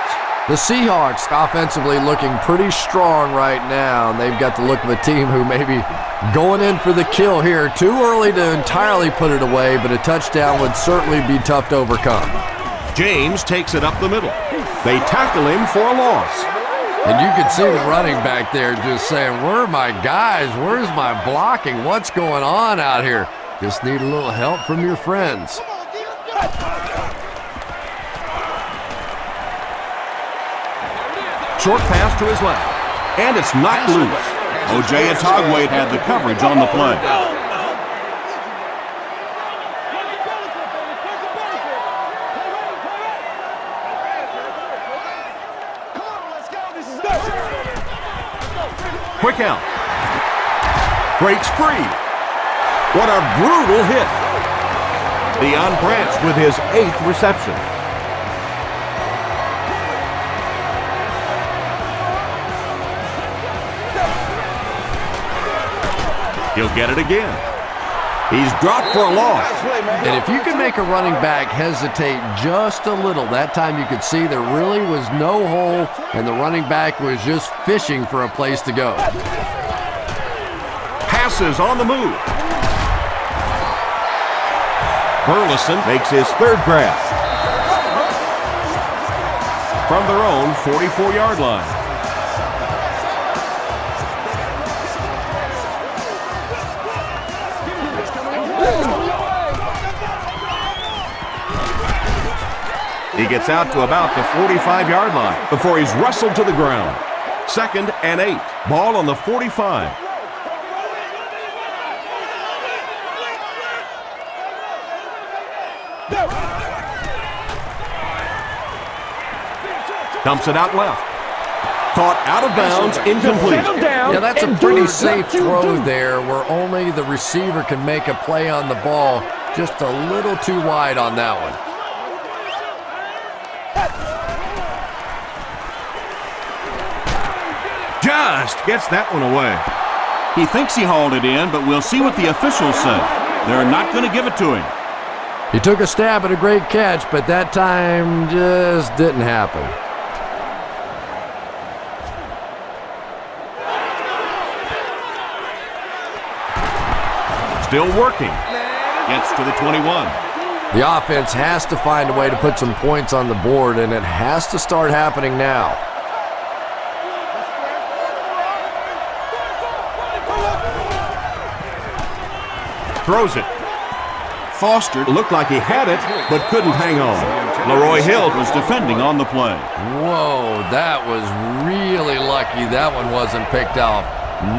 Speaker 2: The Seahawks offensively looking pretty strong right now, and they've got the look of a team who may be going in for the kill here. Too early to entirely put it away, but a touchdown would certainly be tough to overcome.
Speaker 3: James takes it up the middle. They tackle him for a loss.
Speaker 2: And you can see the running back there just saying, where are my guys? Where's my blocking? What's going on out here? Just need a little help from your friends.
Speaker 3: Short pass to his left, and it's knocked loose. O.J. Atogwe had the coverage on the play. Quick out. Breaks free. What a brutal hit.
Speaker 1: Deion Branch with his 8th reception.
Speaker 3: He'll get it again. He's dropped for a loss.
Speaker 2: And if you can make a running back hesitate just a little, that time you could see there really was no hole, and the running back was just fishing for a place to go.
Speaker 3: Passes on the move.
Speaker 1: Burleson makes his 3rd grab.
Speaker 3: From their own 44-yard line.
Speaker 1: He gets out to about the 45-yard line
Speaker 3: before he's wrestled to the ground. 2nd and 8. Ball on the 45. Dumps it out left. Caught out of bounds, incomplete.
Speaker 2: Yeah, that's a pretty safe throw there where only the receiver can make a play on the ball. Just a little too wide on that one.
Speaker 3: Just gets that one away. He thinks he hauled it in, but we'll see what the officials say. They're not going to give it to him.
Speaker 2: He took a stab at a great catch, but that time just didn't happen.
Speaker 3: Still working. Gets to the 21.
Speaker 2: The offense has to find a way to put some points on the board, and it has to start happening now.
Speaker 3: Throws it. Foster looked like he had it, but couldn't hang on. Leroy Hill was defending on the play.
Speaker 2: Whoa, that was really lucky that one wasn't picked off.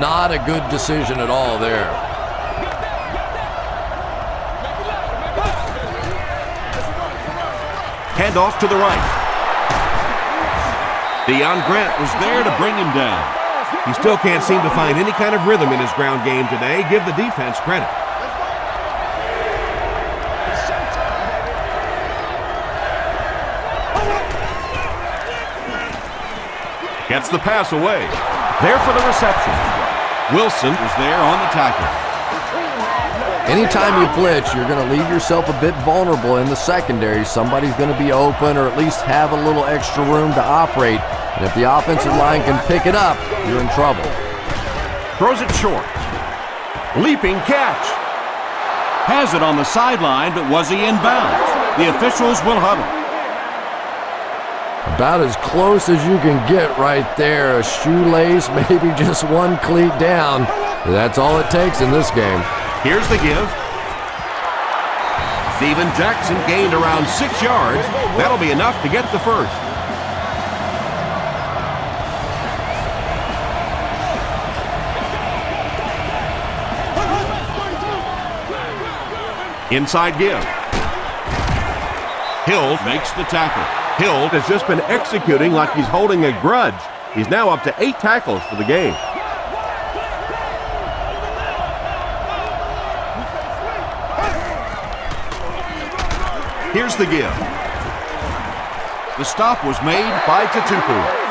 Speaker 2: Not a good decision at all there.
Speaker 3: Hand off to the right. Deion Grant was there to bring him down.
Speaker 1: He still can't seem to find any kind of rhythm in his ground game today. Give the defense credit.
Speaker 3: Gets the pass away. There for the reception. Wilson was there on the tackle.
Speaker 2: Anytime you blitz, you're going to leave yourself a bit vulnerable in the secondary. Somebody's going to be open or at least have a little extra room to operate. And if the offensive line can pick it up, you're in trouble.
Speaker 3: Throws it short. Leaping catch. Has it on the sideline, but was he in bounds? The officials will huddle.
Speaker 2: About as close as you can get right there. A shoelace, maybe just one cleat down. That's all it takes in this game.
Speaker 3: Here's the give. Steven Jackson gained around 6 yards. That'll be enough to get the first. Inside give. Hill makes the tackle.
Speaker 1: Hill has just been executing like he's holding a grudge. He's now up to 8 tackles for the game.
Speaker 3: Here's the give. The stop was made by Tutupu.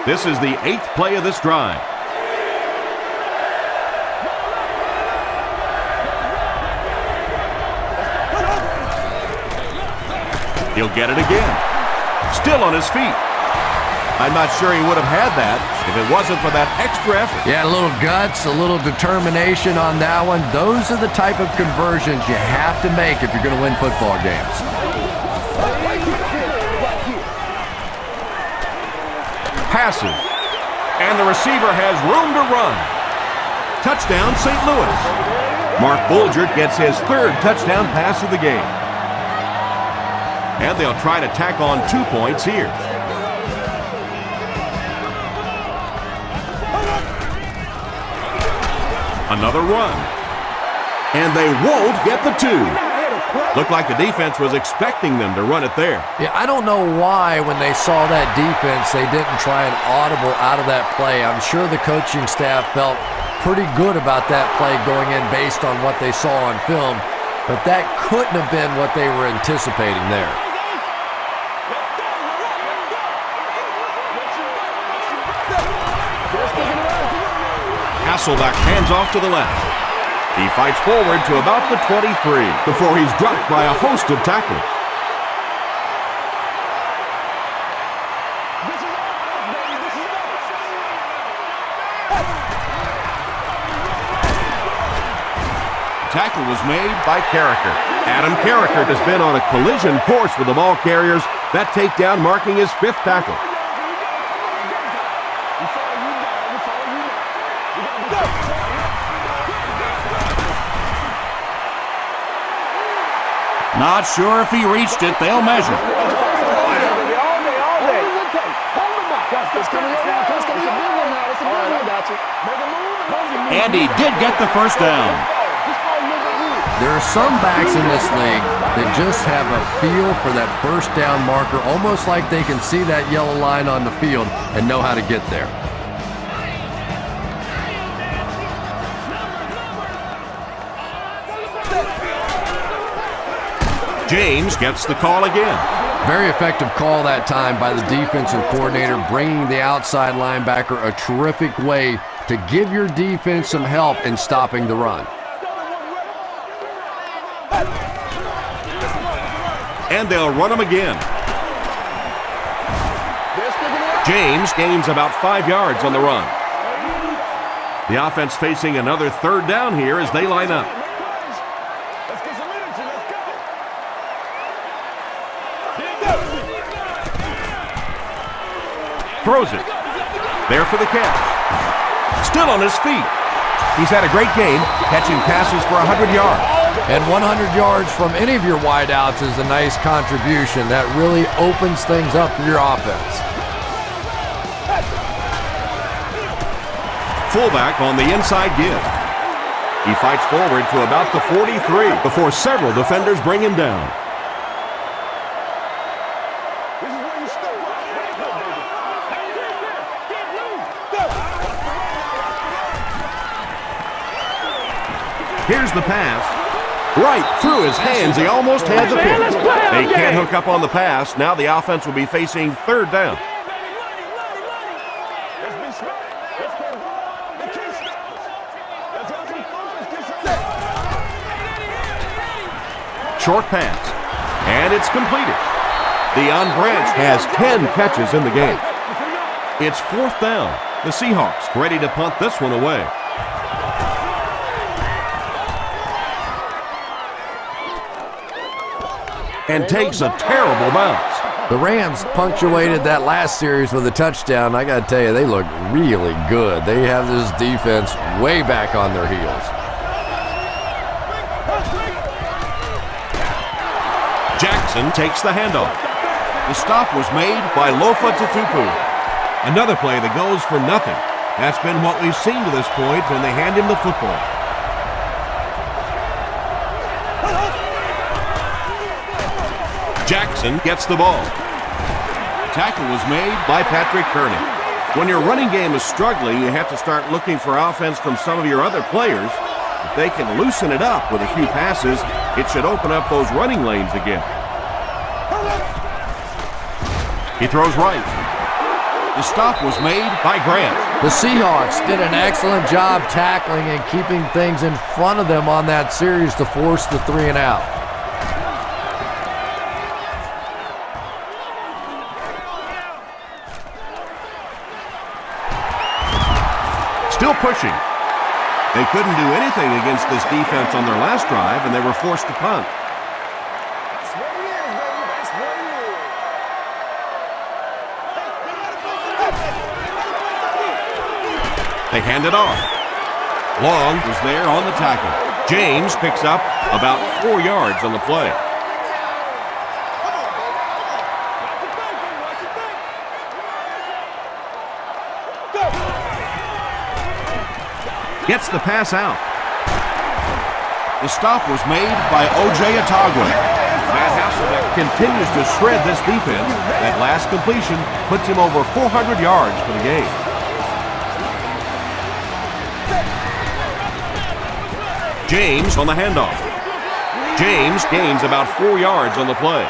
Speaker 3: This is the 8th play of this drive. He'll get it again. Still on his feet.
Speaker 1: I'm not sure he would have had that if it wasn't for that extra effort.
Speaker 2: Yeah, a little guts, a little determination on that one. Those are the type of conversions you have to make if you're going to win football games.
Speaker 3: Passes. And the receiver has room to run. Touchdown, St. Louis.
Speaker 1: Mark Bulger gets his 3rd touchdown pass of the game.
Speaker 3: And they'll try to tack on 2 points here. Another run. And they won't get the 2. Looked like the defense was expecting them to run it there.
Speaker 2: Yeah, I don't know why when they saw that defense, they didn't try an audible out of that play. I'm sure the coaching staff felt pretty good about that play going in based on what they saw on film, but that couldn't have been what they were anticipating there.
Speaker 3: Hasselbeck hands off to the left. He fights forward to about the 23 before he's dropped by a host of tackles. Tackle was made by Carricker.
Speaker 1: Adam Carricker has been on a collision course with the ball carriers. That takedown marking his 5th tackle.
Speaker 3: Not sure if he reached it. They'll measure. And he did get the first down.
Speaker 2: There are some backs in this league that just have a feel for that first down marker, almost like they can see that yellow line on the field and know how to get there.
Speaker 3: James gets the call again.
Speaker 2: Very effective call that time by the defensive coordinator, bringing the outside linebacker a terrific way to give your defense some help in stopping the run.
Speaker 3: And they'll run him again. James gains about 5 yards on the run. The offense facing another 3rd down here as they line up. Throws it. There for the catch. Still on his feet.
Speaker 1: He's had a great game, catching passes for 100 yards.
Speaker 2: And 100 yards from any of your wideouts is a nice contribution. That really opens things up for your offense.
Speaker 3: Fullback on the inside give. He fights forward to about the 43 before several defenders bring him down. Here's the pass. Right through his hands. He almost had the pick. They can't hook up on the pass. Now the offense will be facing 3rd down. Short pass. And it's completed. The unbranched has 10 catches in the game. It's 4th down. The Seahawks ready to punt this one away. And takes a terrible bounce.
Speaker 2: The Rams punctuated that last series with a touchdown. I got to tell you, they look really good. They have this defense way back on their heels.
Speaker 3: Jackson takes the handoff. The stop was made by Lofa Tutupu. Another play that goes for nothing. That's been what we've seen to this point when they hand him the football. Jackson gets the ball. Tackle was made by Patrick Kearney.
Speaker 1: When your running game is struggling, you have to start looking for offense from some of your other players. If they can loosen it up with a few passes, it should open up those running lanes again.
Speaker 3: He throws right. The stop was made by Grant.
Speaker 2: The Seahawks did an excellent job tackling and keeping things in front of them on that series to force the 3 and out.
Speaker 1: Still pushing. They couldn't do anything against this defense on their last drive, and they were forced to punt.
Speaker 4: That's what it is, baby. That's what it is.
Speaker 1: They hand it off. Long was there on the tackle. James picks up about 4 yards on the play. Gets the pass out.
Speaker 3: The stop was made by O.J. Atagwe.
Speaker 1: Matt Hasselbeck continues to shred this defense. That last completion puts him over 400 yards for the game. James on the handoff. James gains about 4 yards on the play.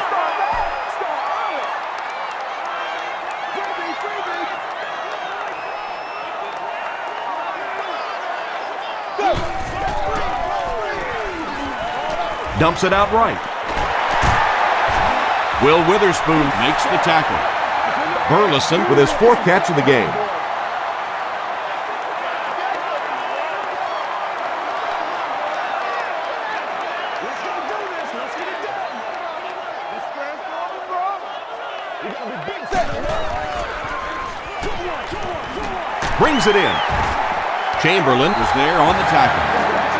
Speaker 1: Dumps it out right. Will Witherspoon makes the tackle. Burleson with his 4th catch of the game.
Speaker 4: Let's go do this. Let's get it done. Let's transform it, bro. We got to be big set.
Speaker 1: Brings it in. Chamberlain was there on the tackle.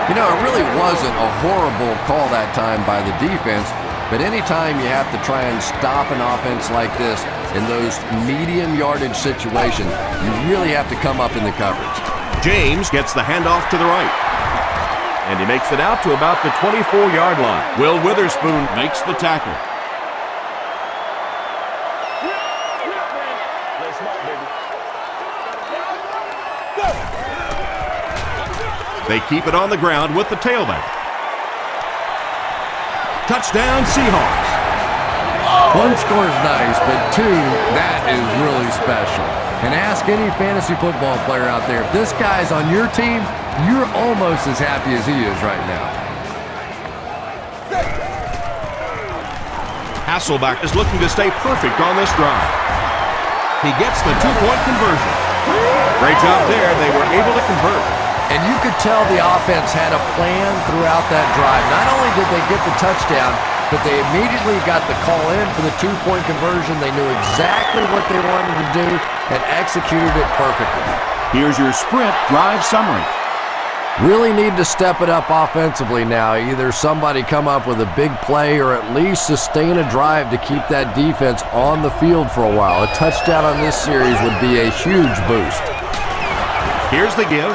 Speaker 2: You know, it really wasn't a horrible call that time by the defense, but anytime you have to try and stop an offense like this in those medium yardage situations, you really have to come up in the coverage.
Speaker 1: James gets the handoff to the right. And he makes it out to about the 24-yard line. Will Witherspoon makes the tackle.
Speaker 4: Let's smoke, baby.
Speaker 1: They keep it on the ground with the tailback. Touchdown, Seahawks.
Speaker 2: One score is nice, but 2, that is really special. And ask any fantasy football player out there, if this guy's on your team, you're almost as happy as he is right now.
Speaker 1: Hasselbeck is looking to stay perfect on this drive. He gets the 2-point conversion. Great job there. They were able to convert.
Speaker 2: And you could tell the offense had a plan throughout that drive. Not only did they get the touchdown, but they immediately got the call in for the 2-point conversion. They knew exactly what they wanted to do and executed it perfectly.
Speaker 3: Here's your sprint drive summary.
Speaker 2: Really need to step it up offensively now. Either somebody come up with a big play or at least sustain a drive to keep that defense on the field for a while. A touchdown on this series would be a huge boost.
Speaker 1: Here's the give.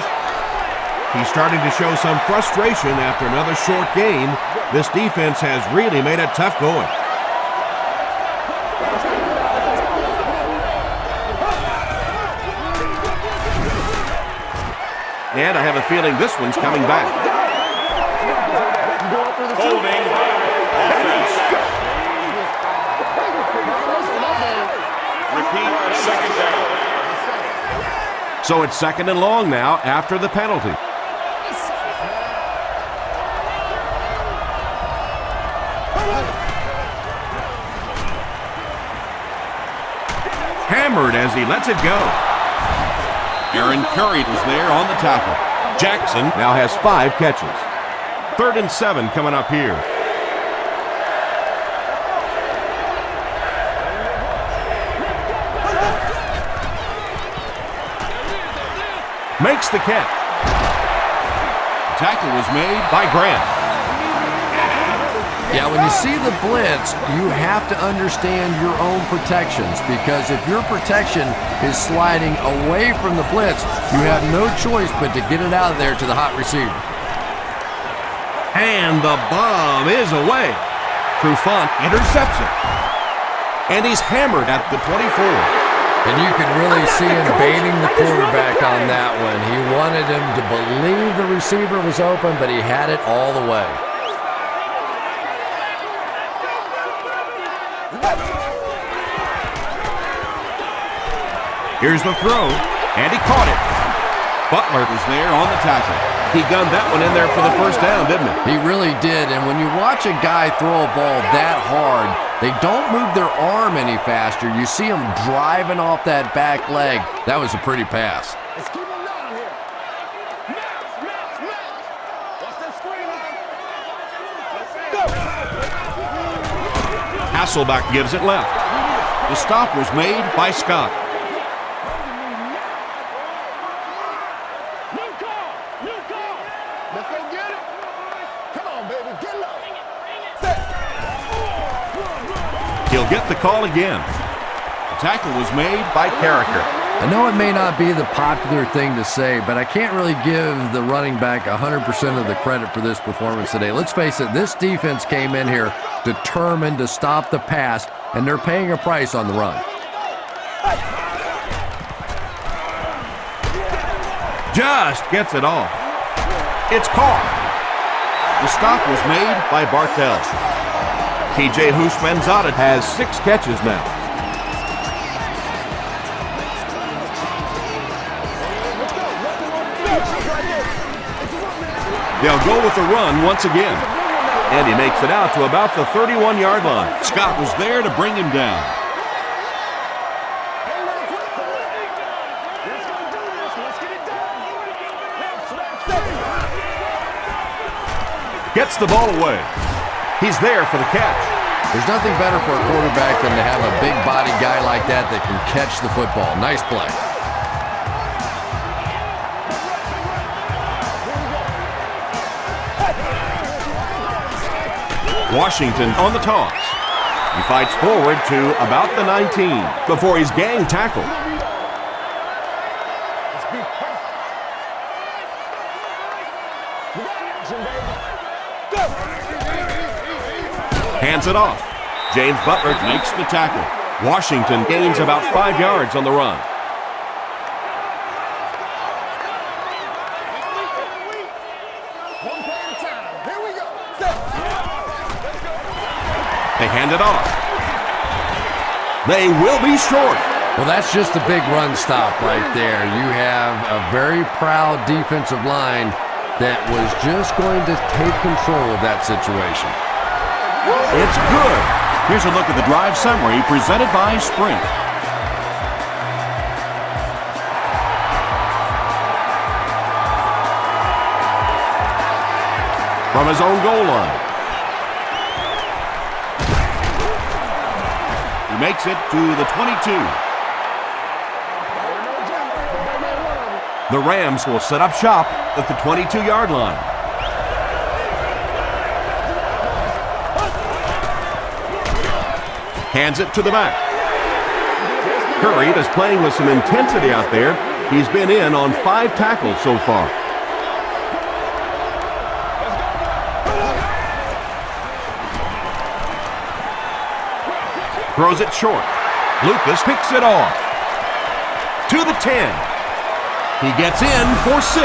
Speaker 1: He's starting to show some frustration after another short game. This defense has really made it tough going. And I have a feeling this one's coming back.
Speaker 4: Holding. Offense.
Speaker 3: Repeat, second down.
Speaker 1: So it's 2nd and long now after the penalty. Hammered as he lets it go.
Speaker 3: Aaron Curry was there on the tackle.
Speaker 1: Jackson now has 5 catches. 3rd and 7 coming up here. Makes the catch.
Speaker 3: Tackle was made
Speaker 1: By Grant.
Speaker 2: Yeah, when you see the blitz, you have to understand your own protections, because if your protection is sliding away from the blitz, you have no choice but to get it out of there to the hot receiver.
Speaker 1: And the bomb is away. Trufant intercepts it.
Speaker 3: And he's hammered at the 24.
Speaker 2: And you can really see him baiting the quarterback on that one. He wanted him to believe the receiver was open, but he had it all the way.
Speaker 3: Here's the throw, and he caught it. Butler was there on the tackle. He gunned that one in there for the first down, didn't he?
Speaker 2: He really did, and when you watch a guy throw a ball that hard, they don't move their arm any faster. You see him driving off that back leg. That was a pretty pass.
Speaker 4: Let's keep him down here. What's that screen on?
Speaker 3: Hasselbeck gives it left. The stop was made by Scott.
Speaker 4: Let's go get it. Come on, baby. Get low.
Speaker 3: He'll get the call again. The tackle was made by Carricker.
Speaker 2: I know it may not be the popular thing to say, but I can't really give the running back 100% of the credit for this performance today. Let's face it, this defense came in here determined to stop the pass, and they're paying a price on the run.
Speaker 3: Just gets it off. It's caught. The stop was made by Bartell. TJ Houshmandzadeh has 6 catches now. They'll go with the run once again. And he makes it out to about the 31-yard line. Scott was there to bring him down. Gets the ball away. He's there for the catch.
Speaker 2: There's nothing better for a quarterback than to have a big body guy like that that can catch the football. Nice play.
Speaker 3: Washington on the toss. He fights forward to about the 19 before he's gang tackled. Hands it off. James Butler makes the tackle. Washington gains about 5 yards on the run. They hand it off. They will be short.
Speaker 2: Well, that's just a big run stop right there. You have a very proud defensive line that was just going to take control of that situation.
Speaker 3: It's good. Here's a look at the drive summary presented by Sprint. From his own goal line. He makes it to the 22. The Rams will set up shop at the 22-yard line. Hands it to the back. Curry is playing with some intensity out there. He's been in on 5 tackles so far. Throws it short. Lucas picks it off. To the 10. He gets in for 6.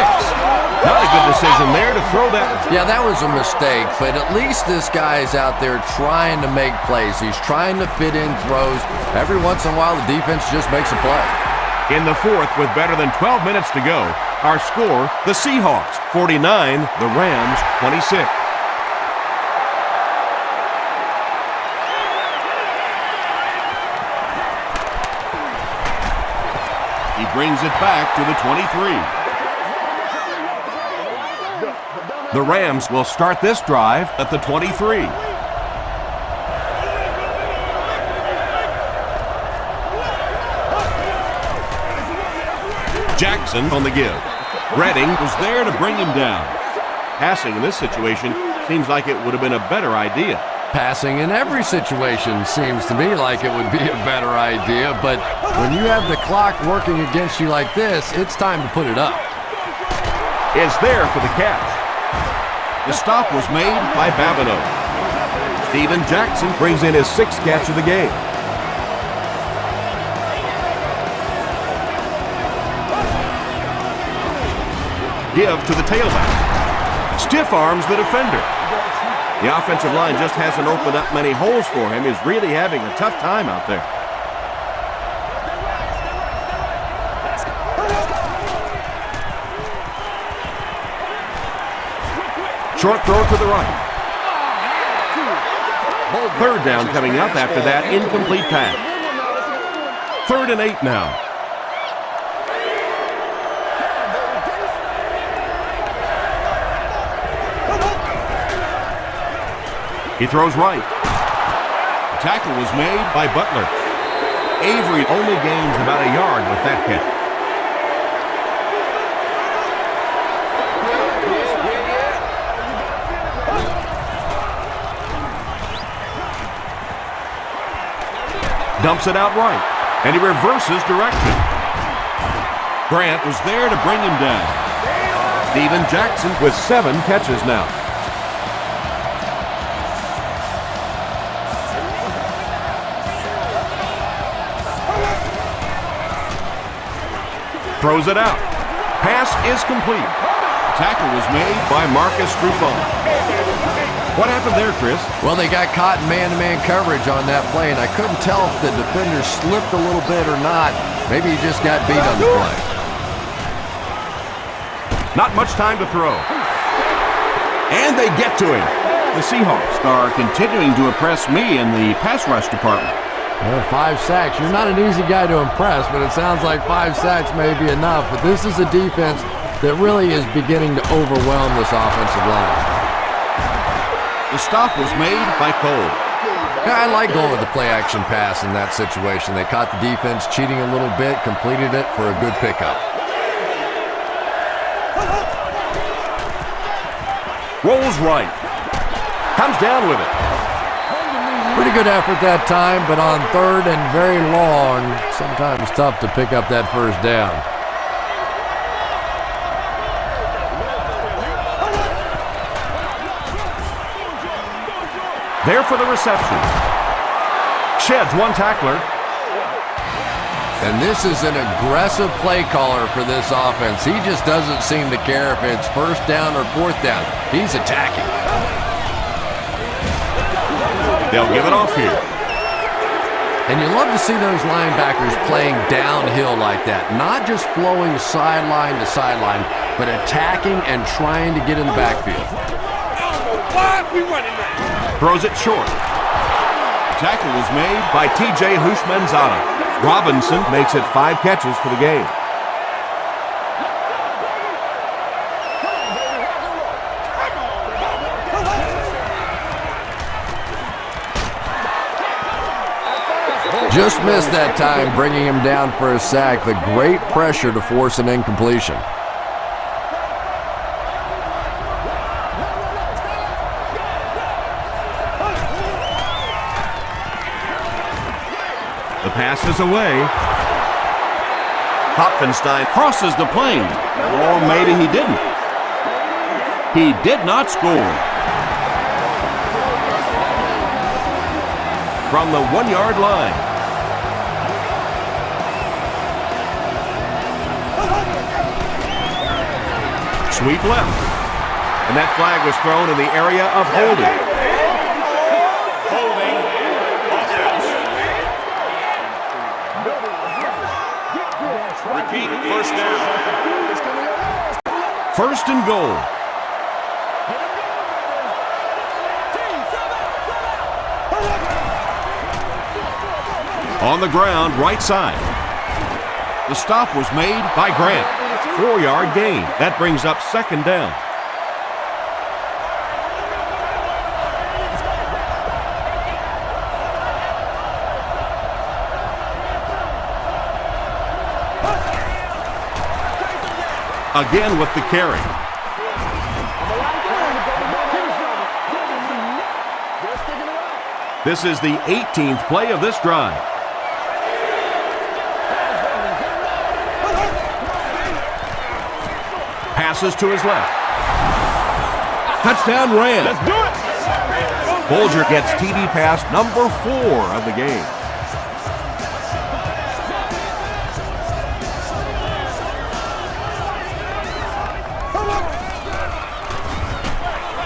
Speaker 3: Not a good decision there to throw that one.
Speaker 2: Yeah, that was a mistake, but at least this guy's out there trying to make plays. He's trying to fit in throws. Every once in a while, the defense just makes a play.
Speaker 3: In the 4th, with better than 12 minutes to go, our score, the Seahawks 49, the Rams 26. He brings it back to the 23. The Rams will start this drive at the 23. Jackson on the give. Redding was there to bring him down. Passing in this situation seems like it would have been a better idea.
Speaker 2: Passing in every situation seems to me like it would be a better idea, but when you have the clock working against you like this, it's time to put it up.
Speaker 3: Is there for the catch. The stop was made by Babineau. Steven Jackson brings in his 6th catch of the game.
Speaker 1: give to the tailback. Stiff arms the defender. The offensive line just hasn't opened up many holes for him. He's really having a tough time out there. Short throw to the right. Third down coming up after that incomplete pass. 3rd and 8 now. He throws right. The tackle was made by Butler. Avery only gains about a yard with that catch. Dumps it out right, and he reverses direction. Grant was there to bring him down. Steven Jackson with 7 catches now. Throws it out. Pass is complete. Tackle was made by Marcus Trufant. What happened there, Chris?
Speaker 2: Well, they got caught in man-to-man coverage on that play, and I couldn't tell if the defender slipped a little bit or not. Maybe he just got beat on the play.
Speaker 1: Not much time to throw. And they get to him. The Seahawks are continuing to impress me in the pass rush department.
Speaker 2: Well, 5 sacks. You're not an easy guy to impress, but it sounds like 5 sacks may be enough. But this is a defense that really is beginning to overwhelm this offensive line.
Speaker 1: The stop was made by Cole.
Speaker 2: Yeah, I like going with the play-action pass in that situation. They caught the defense cheating a little bit, completed it for a good pickup.
Speaker 1: Rolls right. Comes down with it.
Speaker 2: Pretty good effort that time, but on 3rd and very long, sometimes tough to pick up that first down.
Speaker 1: There for the reception. Sheds 1 tackler.
Speaker 2: And this is an aggressive play caller for this offense. He just doesn't seem to care if it's 1st down or 4th down. He's attacking.
Speaker 1: They'll give it off here.
Speaker 2: And you love to see those linebackers playing downhill like that. Not just flowing sideline to sideline, but attacking and trying to get in the backfield.
Speaker 1: Throws it short. Tackle was made by T.J. Hushmanzada. Robinson makes it 5 catches for the game.
Speaker 2: Just missed that time, bringing him down for a sack. The great pressure to force an incompletion.
Speaker 1: The pass is away. Hopfenstein crosses the plane. Or maybe he didn't. He did not score. From the 1-yard line. Sweep left. And that flag was thrown in the area of holding. First down. 1st and goal. On the ground, right side. The stop was made by Grant. 4-yard gain. That brings up 2nd down. Again with the carry. This is the 18th play of this drive. Passes to his left. Touchdown Rams. Let's do it. Bolger gets TD pass number 4 of the game.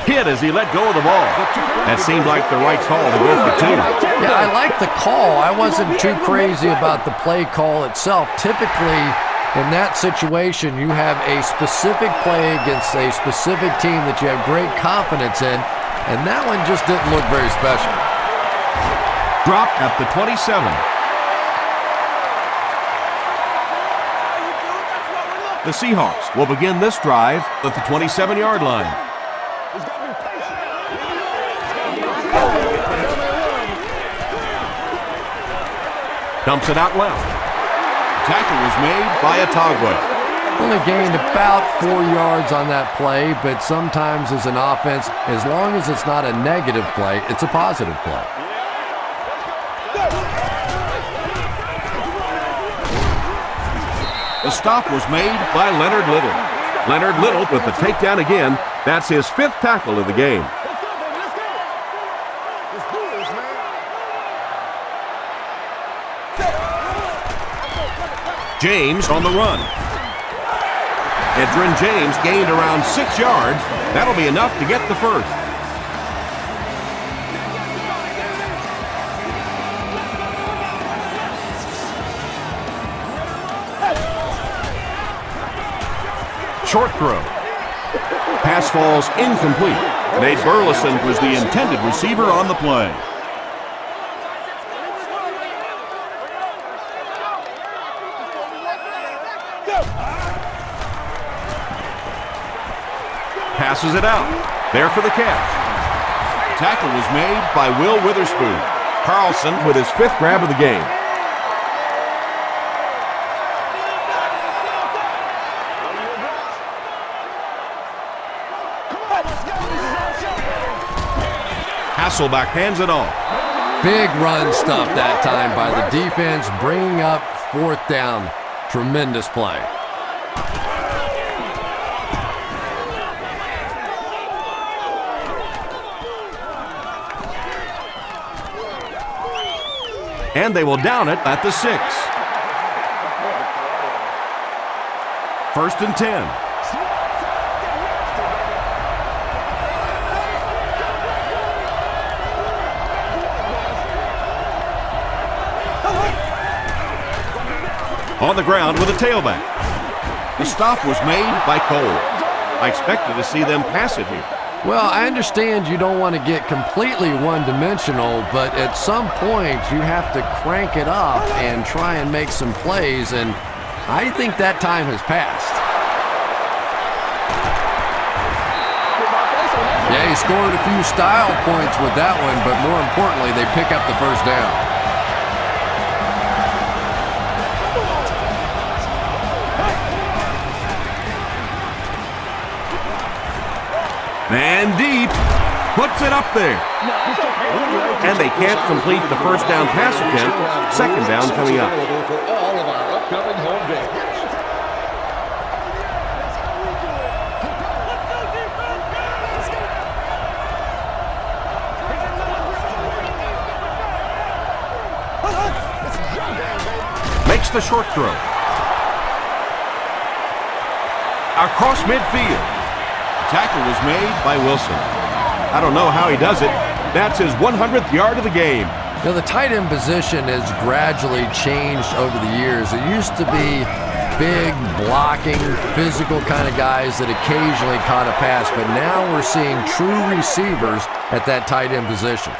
Speaker 1: hit as he let go of the ball. That seemed like the right call to go for 2.
Speaker 2: Yeah, I like the call. I wasn't too crazy about the play call itself. Typically, in that situation, you have a specific play against a specific team that you have great confidence in, and that one just didn't look very special.
Speaker 1: Dropped at the 27. The Seahawks will begin this drive at the 27-yard line. Dumps it out left. Tackle was made by Otagwe.
Speaker 2: Only gained about 4 yards on that play, but sometimes as an offense, as long as it's not a negative play, it's a positive play.
Speaker 1: The stop was made by Leonard Little. Leonard Little with the takedown again. That's his 5th tackle of the game. James on the run. Edgerrin James gained around 6 yards. That'll be enough to get the first. Short throw. Pass falls incomplete. Nate Burleson was the intended receiver on the play. Passes it out. There for the catch. Tackle was made by Will Witherspoon. Carlson with his 5th grab of the game. Hasselbeck hands it off.
Speaker 2: Big run stop that time by the defense, bringing up 4th down. Tremendous play.
Speaker 1: And they will down it at the 6. 1st and 10. On the ground with a tailback. The stop was made by Cole. I expected to see them pass it here.
Speaker 2: Well, I understand you don't want to get completely one-dimensional, but at some point you have to crank it up and try and make some plays, and I think that time has passed. Yeah, he scored a few style points with that one, but more importantly, they pick up the first down.
Speaker 1: Man deep, puts it up there. And they can't complete the first down pass attempt. 2nd down coming up.
Speaker 7: For all of our upcoming home games.
Speaker 1: Makes the short throw. Across midfield. Tackle was made by Wilson. I don't know how he does it. That's his 100th yard of the game.
Speaker 2: Now, the tight end position has gradually changed over the years. It used to be big, blocking, physical kind of guys that occasionally caught a pass, but now we're seeing true receivers at that tight end position.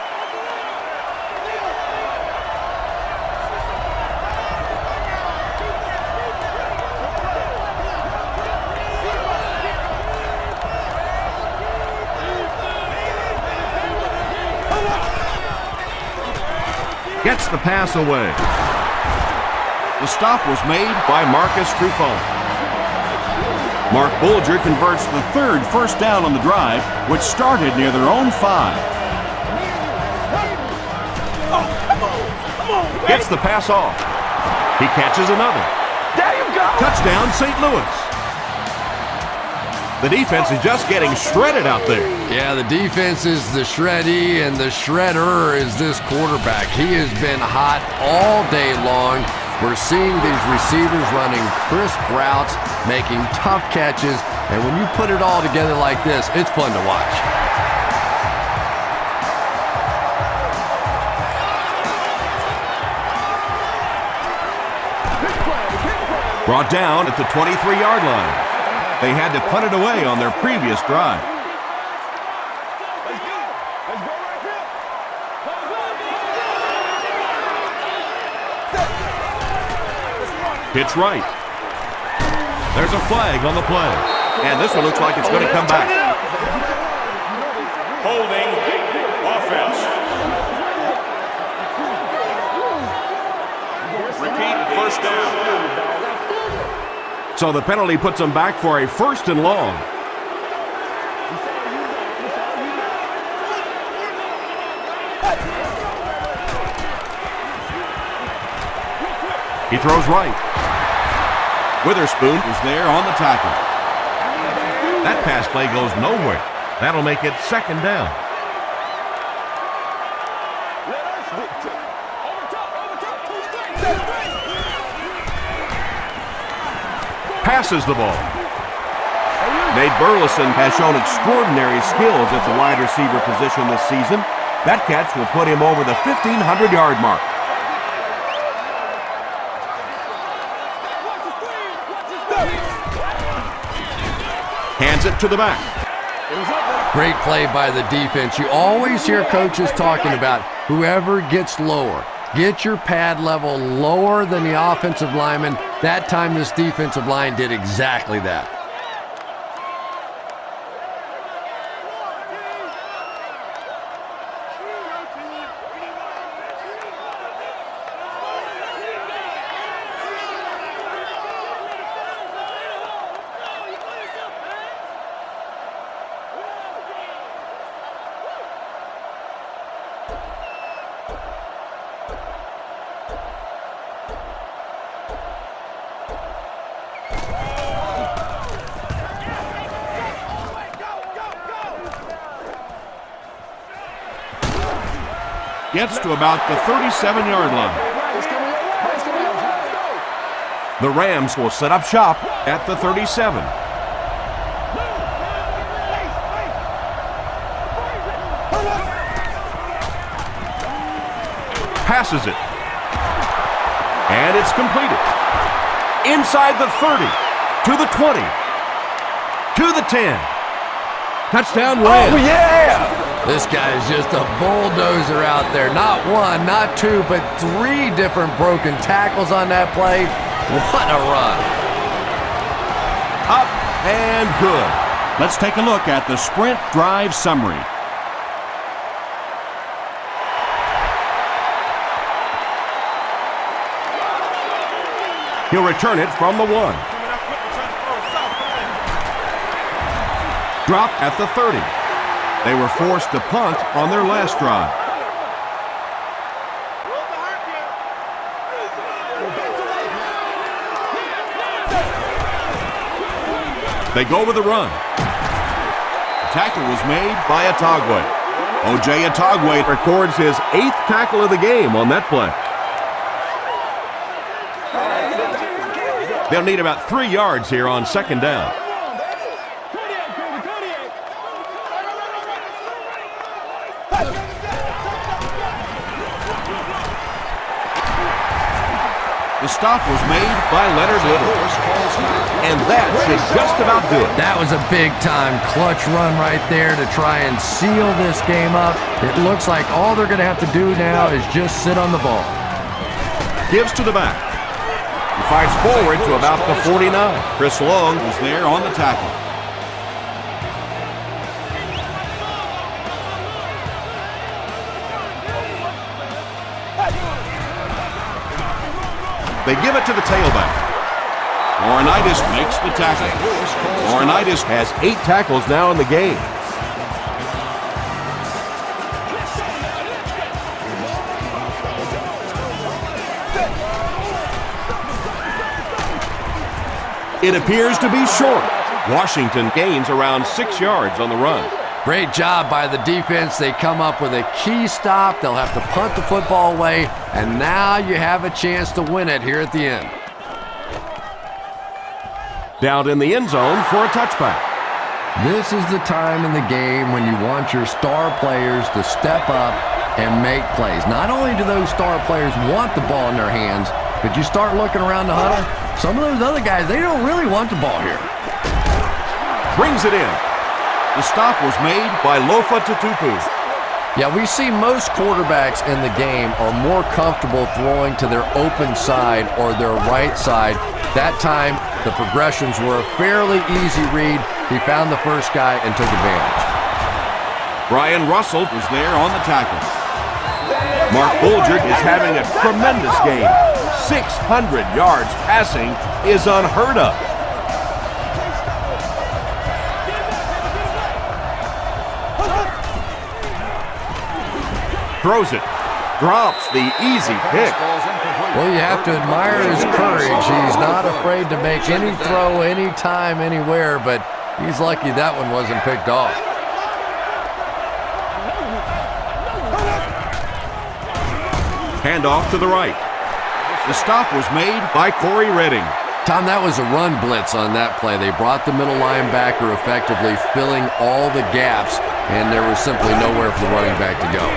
Speaker 1: Gets the pass away. The stop was made by Marcus Trufant. Mark Bulger converts the 3rd first down on the drive, which started near their own 5. Gets the pass off. He catches another.
Speaker 4: There you go.
Speaker 1: Touchdown, St. Louis. The defense is just getting shredded out there.
Speaker 2: Yeah, the defense is the shreddy, and the shredder is this quarterback. He has been hot all day long. We're seeing these receivers running crisp routes, making tough catches, and when you put it all together like this, it's fun to watch.
Speaker 1: Brought down at the 23-yard line. They had to punt it away on their previous drive. Pitch right. There's a flag on the play. And this one looks like it's going to come back.
Speaker 3: Holding offense. Repeat first down.
Speaker 1: So the penalty puts them back for a 1st and long. He throws right. Witherspoon is there on the tackle. That pass play goes nowhere. That'll make it 2nd down. Passes the ball. Nate Burleson has shown extraordinary skills at the wide receiver position this season. That catch will put him over the 1,500-yard mark. Hands it to the back.
Speaker 2: Great play by the defense. You always hear coaches talking about whoever gets lower. Get your pad level lower than the offensive lineman. That time this defensive line did exactly that.
Speaker 1: Gets to about the 37-yard line. The Rams will set up shop at the 37. Passes it. And it's completed. Inside the 30, to the 20, to the 10. Touchdown Rams.
Speaker 2: Oh, yeah! This guy is just a bulldozer out there. Not one, not two, but 3 different broken tackles on that play. What a run.
Speaker 1: Up and good. Let's take a look at the sprint drive summary. He'll return it from the 1. Drop at the 30. They were forced to punt on their last drive. They go with the run. The tackle was made by Atagwe. O.J. Atagwe records his 8th tackle of the game on that play. They'll need about 3 yards here on 2nd down. The stop was made by Leonard Little. And that should just about do it.
Speaker 2: That was a big-time clutch run right there to try and seal this game up. It looks like all they're going to have to do now is just sit on the ball.
Speaker 1: Gives to the back. He fights forward to about the 49. Chris Long is there on the tackle. They give it to the tailback. Laurinaitis makes the tackle. Laurinaitis has 8 tackles now in the game. It appears to be short. Washington gains around 6 yards on the run.
Speaker 2: Great job by the defense. They come up with a key stop. They'll have to punt the football away, and now you have a chance to win it here at the end.
Speaker 1: Down in the end zone for a touchback.
Speaker 2: This is the time in the game when you want your star players to step up and make plays. Not only do those star players want the ball in their hands, But you start looking around the huddle, some of those other guys, they don't really want the ball here.
Speaker 3: Brings it in. The stop was made by Lofa Tutupu.
Speaker 2: Yeah, we see most quarterbacks in the game are more comfortable throwing to their open side or their right side. That time, the progressions were a fairly easy read. He found the first guy and took advantage.
Speaker 3: Brian Russell was there on the tackle. Mark Bulger is having a tremendous game. 600 yards passing is unheard of. Throws it. Drops the easy pick.
Speaker 2: Well, you have to admire his courage. He's not afraid to make any throw, anytime, anywhere, but he's lucky that one wasn't picked off.
Speaker 3: Handoff to the right. The stop was made by Corey Redding.
Speaker 2: Tom, that was a run blitz on that play. They brought the middle linebacker effectively, filling all the gaps, and there was simply nowhere for the running back to go.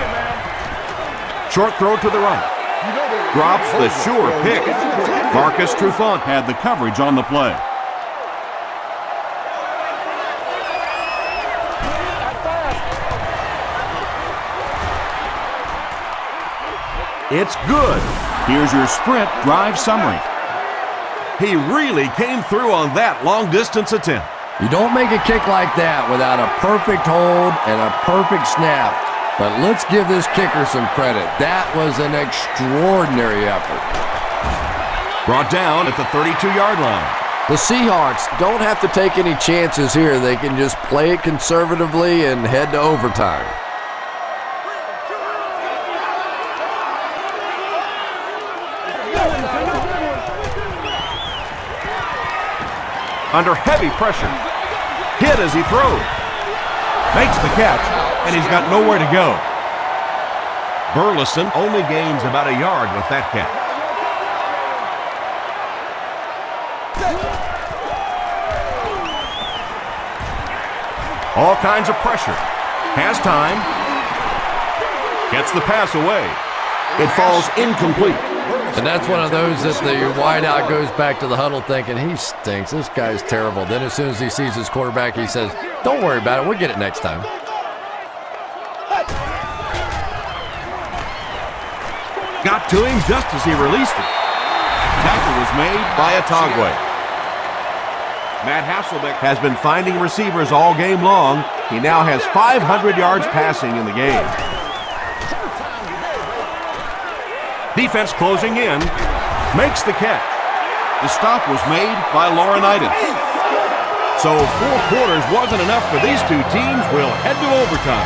Speaker 3: Short throw to the right. Drops the sure pick. Marcus Trufant had the coverage on the play. It's good. Here's your sprint drive summary. He really came through on that long-distance attempt.
Speaker 2: You don't make a kick like that without a perfect hold and a perfect snap. But let's give this kicker some credit. That was an extraordinary effort.
Speaker 3: Brought down at the 32-yard line.
Speaker 2: The Seahawks don't have to take any chances here. They can just play it conservatively and head to overtime.
Speaker 3: Under heavy pressure. Hit as he throws. Makes the catch, and he's got nowhere to go. Burleson only gains about a yard with that catch. All kinds of pressure. Has time. Gets the pass away. It falls incomplete.
Speaker 2: And that's one of those that the wideout goes back to the huddle thinking, he stinks, this guy's terrible. Then as soon as he sees his quarterback, he says, don't worry about it, we'll get it next time.
Speaker 3: Got to him just as he released it. Tackle was made by Atagwe. Matt Hasselbeck has been finding receivers all game long. He now has 500 yards passing in the game. Defense closing in, makes the catch. The stop was made by Laurinaitis. So 4 quarters wasn't enough for these two teams. We'll head to overtime.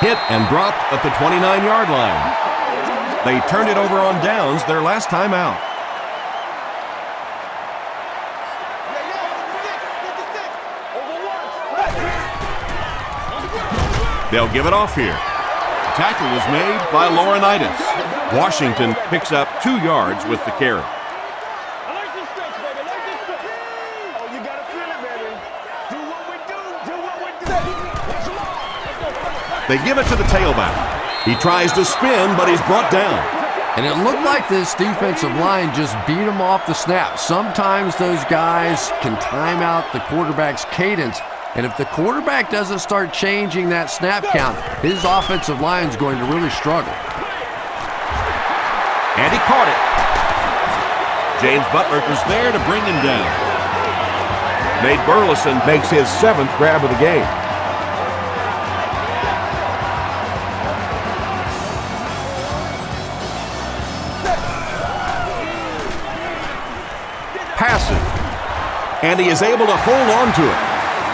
Speaker 3: Hit and dropped at the 29-yard line. They turned it over on downs their last time out. They'll give it off here. Tackle was made by Laurinaitis. Washington picks up 2 yards with the carry. They give it to the tailback. He tries to spin, but he's brought down.
Speaker 2: And it looked like this defensive line just beat him off the snap. Sometimes those guys can time out the quarterback's cadence, and if the quarterback doesn't start changing that snap count, his offensive line is going to really struggle.
Speaker 3: And he caught it. James Butler was there to bring him down. Nate Burleson makes his 7th grab of the game. And he is able to hold on to it.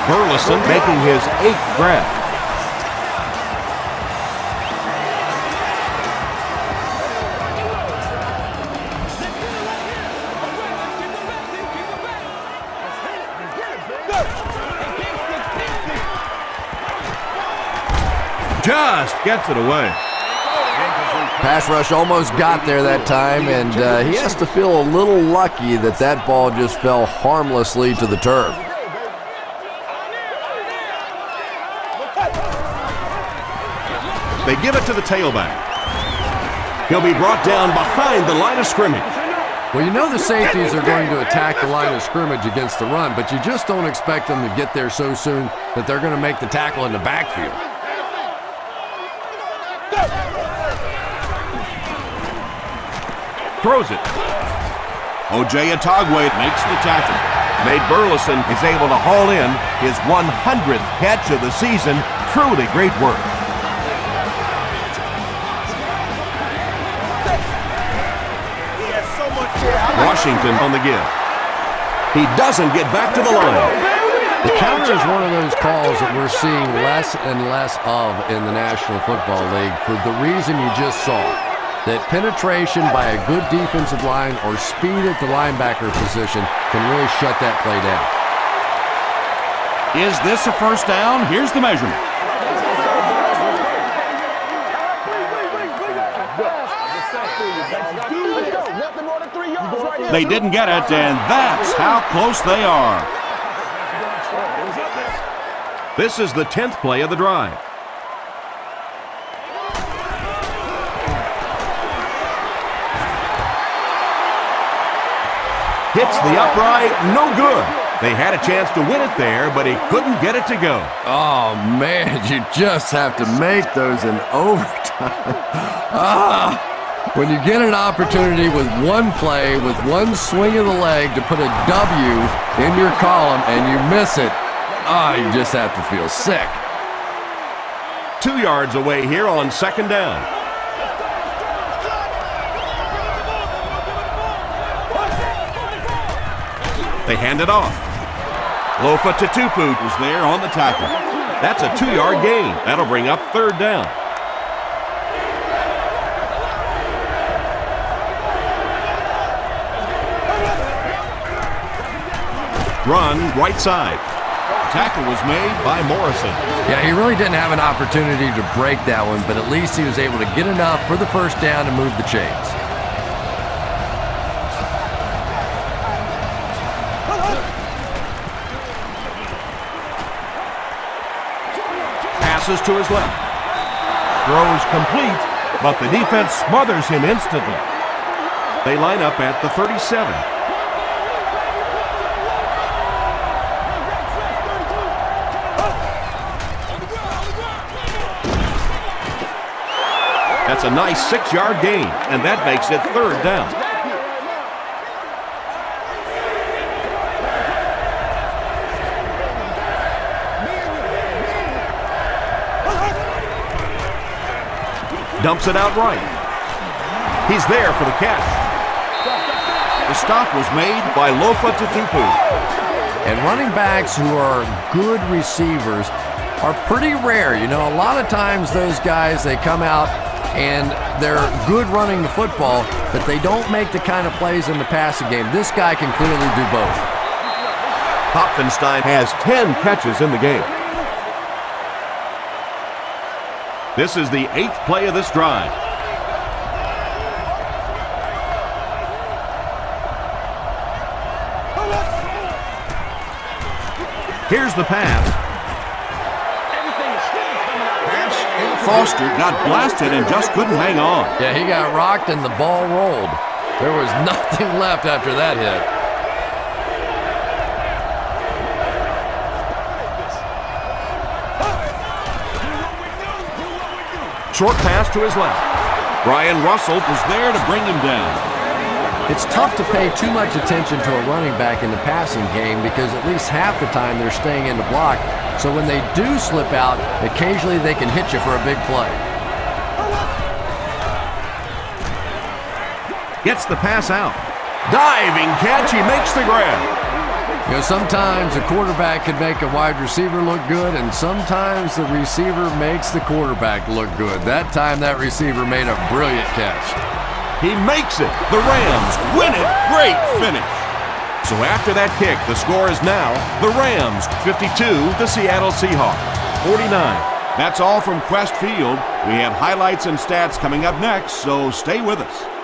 Speaker 3: Burleson making his 8th grab. Just gets it away.
Speaker 2: Pass rush almost got there that time, and he has to feel a little lucky that that ball just fell harmlessly to the turf.
Speaker 3: They give it to the tailback. He'll be brought down behind the line of scrimmage.
Speaker 2: Well, you know the safeties are going to attack the line of scrimmage against the run, but you just don't expect them to get there so soon that they're going to make the tackle in the backfield.
Speaker 3: Throws it. O.J. Atogwe makes the tackle.
Speaker 1: Nate Burleson is able to haul in his 100th catch of the season. Truly great work.
Speaker 3: Washington on the give. He doesn't get back to the line.
Speaker 2: The counter is one of those calls that we're seeing less and less of in the National Football League for the reason you just saw. That penetration by a good defensive line or speed at the linebacker position can really shut that play down.
Speaker 3: Is this a first down? Here's the measurement. They didn't get it, and that's how close they are.
Speaker 1: This is the 10th play of the drive. Hits the upright, no good. They had a chance to win it there, but he couldn't get it to go.
Speaker 2: Oh, man, you just have to make those in overtime. When you get an opportunity with one play, with one swing of the leg to put a W in your column and you miss it, you just have to feel sick.
Speaker 1: 2 yards away here on second down.
Speaker 3: They hand it off.
Speaker 1: Lofa Tatupu
Speaker 3: Was there on the tackle.
Speaker 1: That's a 2-yard gain. That'll bring up third down.
Speaker 3: Run right side. Tackle was made by Morrison.
Speaker 2: Yeah, he really didn't have an opportunity to break that one, but at least he was able to get enough for the first down and move the chains.
Speaker 1: Passes to his left. Throws complete, but the defense smothers him instantly. They line up at the 37. That's a nice 6-yard gain, and that makes it third down. Dumps it out right. He's there for the catch. The stop was made by Lofa Tatupu.
Speaker 2: And running backs who are good receivers are pretty rare. You know, a lot of times those guys, they come out and they're good running the football, but they don't make the kind of plays in the passing game. This guy can clearly do both.
Speaker 1: Hopfenstein has 10 catches in the game. This is the 8th play of this drive. Here's the pass.
Speaker 3: Foster got blasted and just couldn't hang on.
Speaker 2: Yeah, he got rocked and the ball rolled. There was nothing left after that hit.
Speaker 1: Short pass to his left.
Speaker 3: Brian Russell was there to bring him down.
Speaker 2: It's tough to pay too much attention to a running back in the passing game because at least half the time they're staying in the block. So when they do slip out, occasionally they can hit you for a big play.
Speaker 1: Gets the pass out. Diving catch, he makes the grab.
Speaker 2: You know, sometimes a quarterback can make a wide receiver look good, and sometimes the receiver makes the quarterback look good. That time, that receiver made a brilliant catch.
Speaker 1: He makes it. The Rams win it. Great finish. So after that kick, the score is now the Rams 52, the Seattle Seahawks 49.
Speaker 3: That's all from Quest Field. We have highlights and stats coming up next, so stay with us.